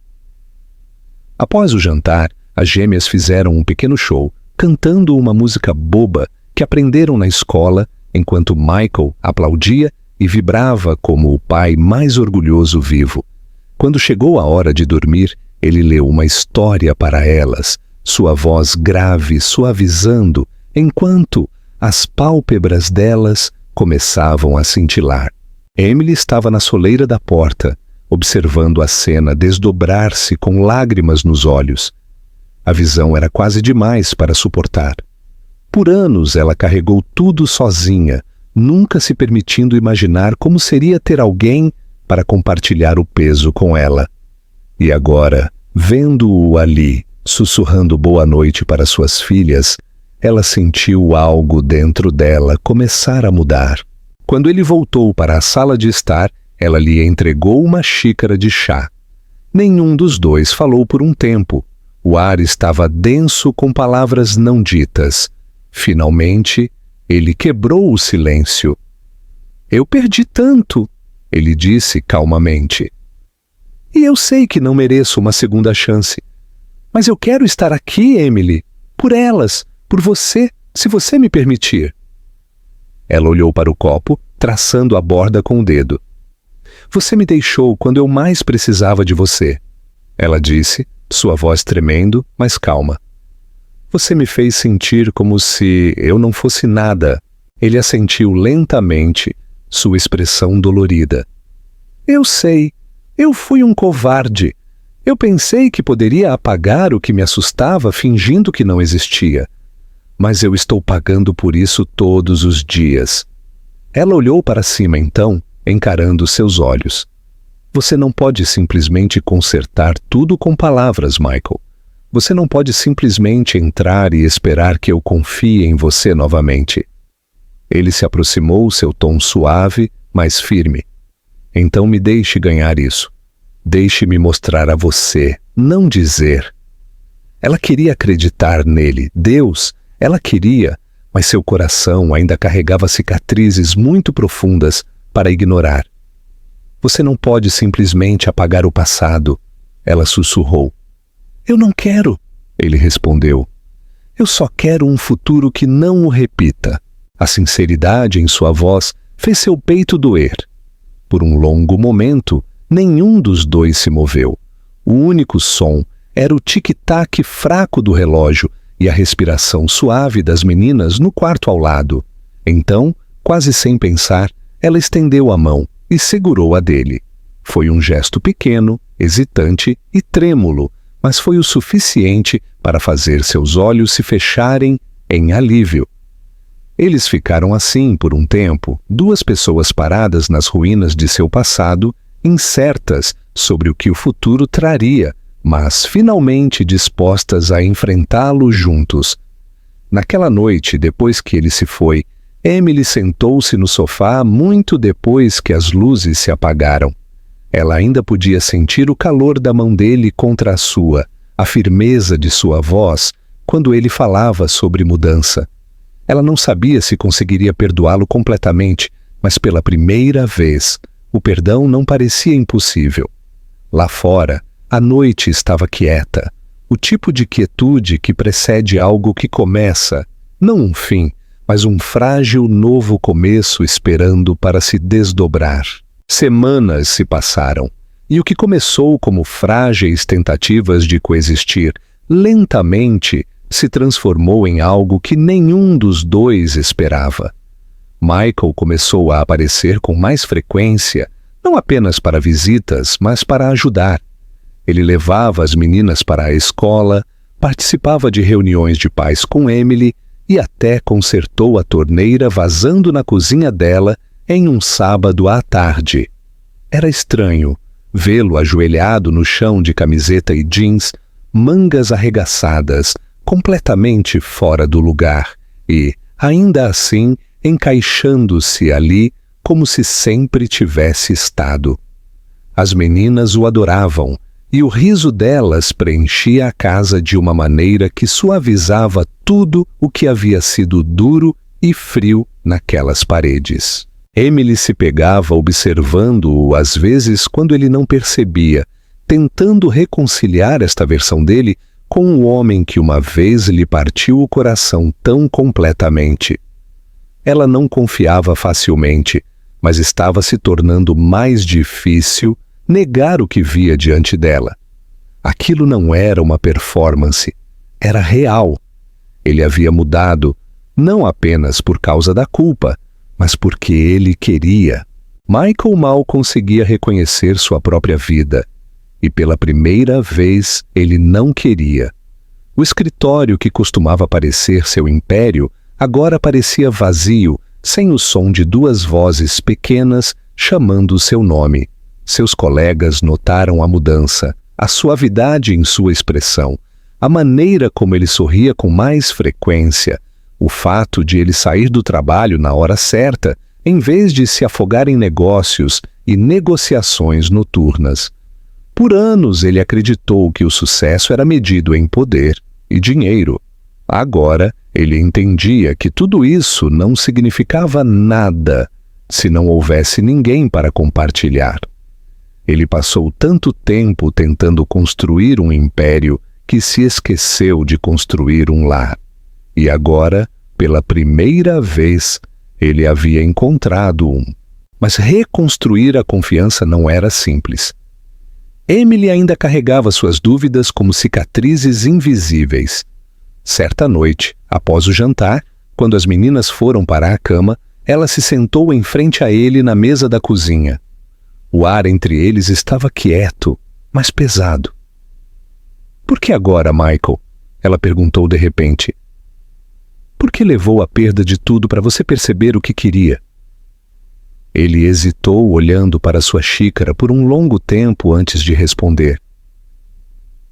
Após o jantar, as gêmeas fizeram um pequeno show, cantando uma música boba que aprenderam na escola, enquanto Michael aplaudia e vibrava como o pai mais orgulhoso vivo. Quando chegou a hora de dormir, ele leu uma história para elas, sua voz grave suavizando, enquanto as pálpebras delas começavam a cintilar. Emily estava na soleira da porta, observando a cena desdobrar-se com lágrimas nos olhos. A visão era quase demais para suportar. Por anos ela carregou tudo sozinha, nunca se permitindo imaginar como seria ter alguém para compartilhar o peso com ela. E agora, vendo-o ali, sussurrando boa noite para suas filhas, ela sentiu algo dentro dela começar a mudar. Quando ele voltou para a sala de estar, ela lhe entregou uma xícara de chá. Nenhum dos dois falou por um tempo. O ar estava denso com palavras não ditas. Finalmente, ele quebrou o silêncio. "Eu perdi tanto", ele disse calmamente. "E eu sei que não mereço uma segunda chance. Mas eu quero estar aqui, Emily, por elas, por você, se você me permitir." Ela olhou para o copo, traçando a borda com o dedo. "Você me deixou quando eu mais precisava de você", ela disse, sua voz tremendo, mas calma. "Você me fez sentir como se eu não fosse nada." Ele assentiu lentamente, sua expressão dolorida. "Eu sei. Eu fui um covarde. Eu pensei que poderia apagar o que me assustava fingindo que não existia. Mas eu estou pagando por isso todos os dias." Ela olhou para cima então, encarando seus olhos. "Você não pode simplesmente consertar tudo com palavras, Michael. Você não pode simplesmente entrar e esperar que eu confie em você novamente." Ele se aproximou, seu tom suave, mas firme. "Então me deixe ganhar isso. Deixe-me mostrar a você, não dizer." Ela queria acreditar nele, Deus. Ela queria, mas seu coração ainda carregava cicatrizes muito profundas para ignorar. "Você não pode simplesmente apagar o passado", ela sussurrou. "Eu não quero", ele respondeu. "Eu só quero um futuro que não o repita." A sinceridade em sua voz fez seu peito doer. Por um longo momento, nenhum dos dois se moveu. O único som era o tic-tac fraco do relógio e a respiração suave das meninas no quarto ao lado. Então, quase sem pensar, ela estendeu a mão e segurou a dele. Foi um gesto pequeno, hesitante e trêmulo, mas foi o suficiente para fazer seus olhos se fecharem em alívio. Eles ficaram assim por um tempo, duas pessoas paradas nas ruínas de seu passado, incertas sobre o que o futuro traria, mas finalmente dispostas a enfrentá-lo juntos. Naquela noite, depois que ele se foi, Emily sentou-se no sofá muito depois que as luzes se apagaram. Ela ainda podia sentir o calor da mão dele contra a sua, a firmeza de sua voz, quando ele falava sobre mudança. Ela não sabia se conseguiria perdoá-lo completamente, mas pela primeira vez, o perdão não parecia impossível. Lá fora, a noite estava quieta, o tipo de quietude que precede algo que começa, não um fim, mas um frágil novo começo esperando para se desdobrar. Semanas se passaram, e o que começou como frágeis tentativas de coexistir, lentamente se transformou em algo que nenhum dos dois esperava. Michael começou a aparecer com mais frequência, não apenas para visitas, mas para ajudar. Ele levava as meninas para a escola, participava de reuniões de pais com Emily e até consertou a torneira vazando na cozinha dela em um sábado à tarde. Era estranho vê-lo ajoelhado no chão de camiseta e jeans, mangas arregaçadas, completamente fora do lugar e, ainda assim, encaixando-se ali como se sempre tivesse estado. As meninas o adoravam, e o riso delas preenchia a casa de uma maneira que suavizava tudo o que havia sido duro e frio naquelas paredes. Emily se pegava observando-o às vezes quando ele não percebia, tentando reconciliar esta versão dele com o homem que uma vez lhe partiu o coração tão completamente. Ela não confiava facilmente, mas estava se tornando mais difícil negar o que via diante dela. Aquilo não era uma performance, era real. Ele havia mudado, não apenas por causa da culpa, mas porque ele queria. Michael mal conseguia reconhecer sua própria vida, e pela primeira vez ele não queria. O escritório que costumava parecer seu império agora parecia vazio, sem o som de duas vozes pequenas chamando seu nome. Seus colegas notaram a mudança, a suavidade em sua expressão, a maneira como ele sorria com mais frequência, o fato de ele sair do trabalho na hora certa, em vez de se afogar em negócios e negociações noturnas. Por anos ele acreditou que o sucesso era medido em poder e dinheiro. Agora ele entendia que tudo isso não significava nada se não houvesse ninguém para compartilhar. Ele passou tanto tempo tentando construir um império que se esqueceu de construir um lar. E agora, pela primeira vez, ele havia encontrado um. Mas reconstruir a confiança não era simples. Emily ainda carregava suas dúvidas como cicatrizes invisíveis. Certa noite, após o jantar, quando as meninas foram para a cama, ela se sentou em frente a ele na mesa da cozinha. O ar entre eles estava quieto, mas pesado. "Por que agora, Michael?" ela perguntou de repente. "Por que levou a perda de tudo para você perceber o que queria?" Ele hesitou olhando para sua xícara por um longo tempo antes de responder.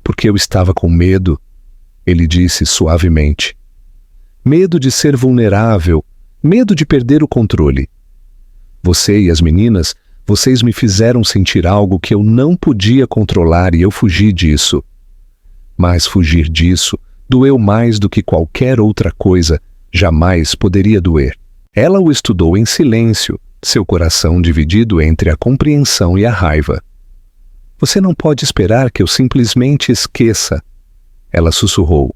"Porque eu estava com medo", ele disse suavemente. "Medo de ser vulnerável, medo de perder o controle. Você e as meninas, vocês me fizeram sentir algo que eu não podia controlar e eu fugi disso. Mas fugir disso doeu mais do que qualquer outra coisa jamais poderia doer." Ela o estudou em silêncio, seu coração dividido entre a compreensão e a raiva. "Você não pode esperar que eu simplesmente esqueça", ela sussurrou.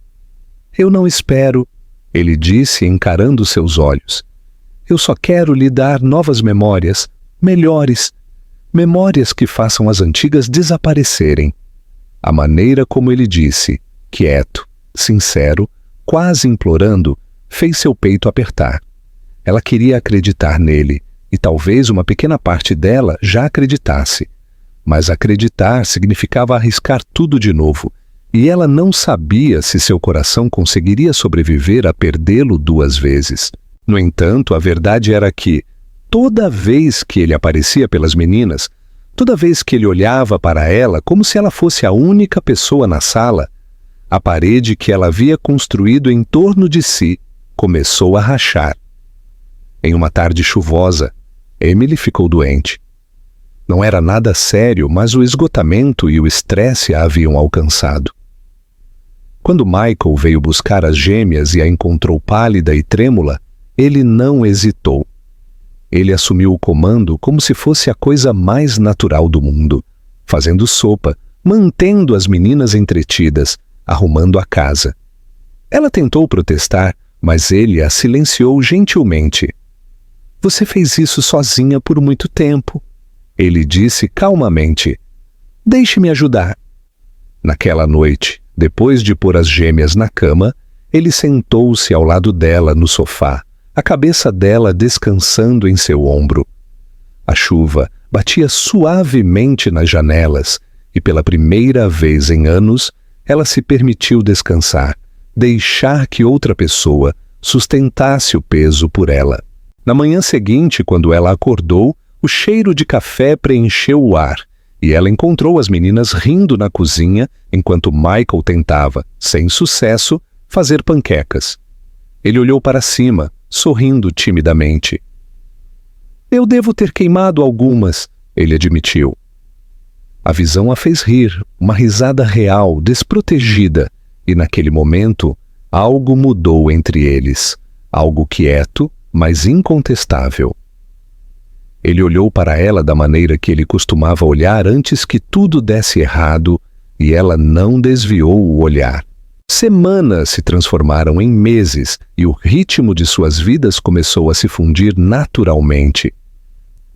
"Eu não espero", ele disse encarando seus olhos. "Eu só quero lhe dar novas memórias, melhores, memórias que façam as antigas desaparecerem." A maneira como ele disse, quieto, sincero, quase implorando, fez seu peito apertar. Ela queria acreditar nele, e talvez uma pequena parte dela já acreditasse. Mas acreditar significava arriscar tudo de novo, e ela não sabia se seu coração conseguiria sobreviver a perdê-lo 2 vezes. No entanto, a verdade era que, toda vez que ele aparecia pelas meninas, toda vez que ele olhava para ela como se ela fosse a única pessoa na sala, a parede que ela havia construído em torno de si começou a rachar. Em uma tarde chuvosa, Emily ficou doente. Não era nada sério, mas o esgotamento e o estresse a haviam alcançado. Quando Michael veio buscar as gêmeas e a encontrou pálida e trêmula, ele não hesitou. Ele assumiu o comando como se fosse a coisa mais natural do mundo, fazendo sopa, mantendo as meninas entretidas, arrumando a casa. Ela tentou protestar, mas ele a silenciou gentilmente. "Você fez isso sozinha por muito tempo", ele disse calmamente. "Deixe-me ajudar." Naquela noite, depois de pôr as gêmeas na cama, ele sentou-se ao lado dela no sofá, a cabeça dela descansando em seu ombro. A chuva batia suavemente nas janelas e pela primeira vez em anos, ela se permitiu descansar, deixar que outra pessoa sustentasse o peso por ela. Na manhã seguinte, quando ela acordou, o cheiro de café preencheu o ar e ela encontrou as meninas rindo na cozinha enquanto Michael tentava, sem sucesso, fazer panquecas. Ele olhou para cima, sorrindo timidamente. "Eu devo ter queimado algumas", ele admitiu. A visão a fez rir, uma risada real, desprotegida, e naquele momento, algo mudou entre eles, algo quieto, mas incontestável. Ele olhou para ela da maneira que ele costumava olhar antes que tudo desse errado, e ela não desviou o olhar. Semanas se transformaram em meses e o ritmo de suas vidas começou a se fundir naturalmente.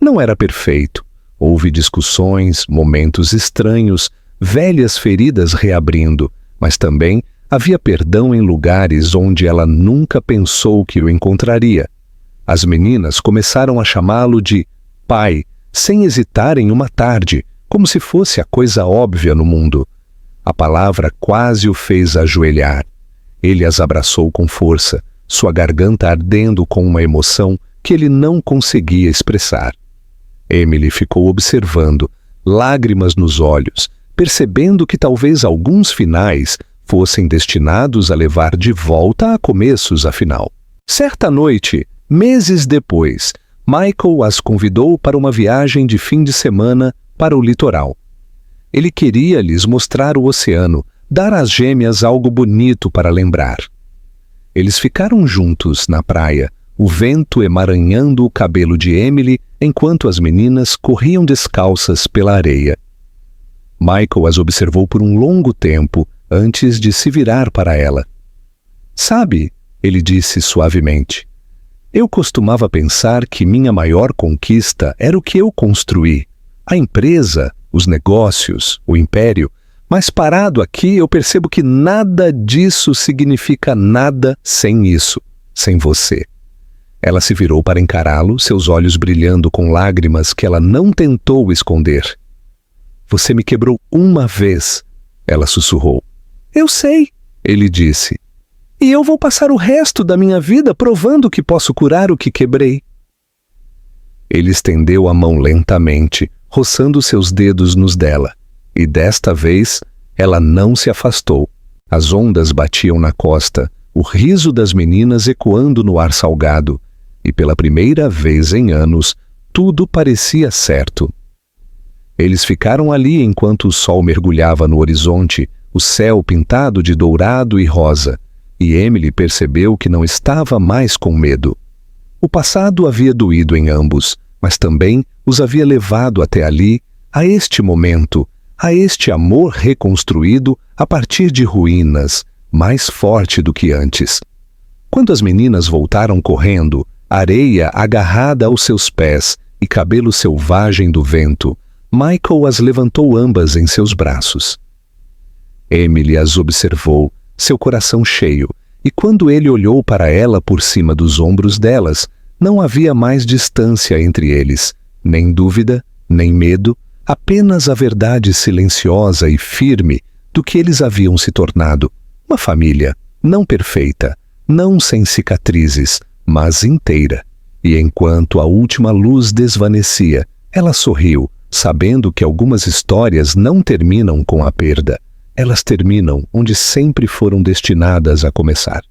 Não era perfeito. Houve discussões, momentos estranhos, velhas feridas reabrindo, mas também havia perdão em lugares onde ela nunca pensou que o encontraria. As meninas começaram a chamá-lo de pai, sem hesitar em uma tarde, como se fosse a coisa óbvia no mundo. A palavra quase o fez ajoelhar. Ele as abraçou com força, sua garganta ardendo com uma emoção que ele não conseguia expressar. Emily ficou observando, lágrimas nos olhos, percebendo que talvez alguns finais fossem destinados a levar de volta a começos, afinal. Certa noite, meses depois, Michael as convidou para uma viagem de fim de semana para o litoral. Ele queria lhes mostrar o oceano, dar às gêmeas algo bonito para lembrar. Eles ficaram juntos na praia, o vento emaranhando o cabelo de Emily enquanto as meninas corriam descalças pela areia. Michael as observou por um longo tempo antes de se virar para ela. "Sabe", ele disse suavemente, "eu costumava pensar que minha maior conquista era o que eu construí, a empresa, os negócios, o império, mas parado aqui eu percebo que nada disso significa nada sem isso, sem você." Ela se virou para encará-lo, seus olhos brilhando com lágrimas que ela não tentou esconder. "Você me quebrou uma vez", ela sussurrou. "Eu sei", ele disse. "E eu vou passar o resto da minha vida provando que posso curar o que quebrei." Ele estendeu a mão lentamente, roçando seus dedos nos dela, e desta vez ela não se afastou. As ondas batiam na costa, o riso das meninas ecoando no ar salgado, e pela primeira vez em anos, tudo parecia certo. Eles ficaram ali enquanto o sol mergulhava no horizonte, o céu pintado de dourado e rosa, e Emily percebeu que não estava mais com medo. O passado havia doído em ambos, mas também os havia levado até ali, a este momento, a este amor reconstruído a partir de ruínas, mais forte do que antes. Quando as meninas voltaram correndo, areia agarrada aos seus pés e cabelo selvagem do vento, Michael as levantou ambas em seus braços. Emily as observou, seu coração cheio, e quando ele olhou para ela por cima dos ombros delas, não havia mais distância entre eles, nem dúvida, nem medo, apenas a verdade silenciosa e firme do que eles haviam se tornado. Uma família, não perfeita, não sem cicatrizes, mas inteira. E enquanto a última luz desvanecia, ela sorriu, sabendo que algumas histórias não terminam com a perda. Elas terminam onde sempre foram destinadas a começar.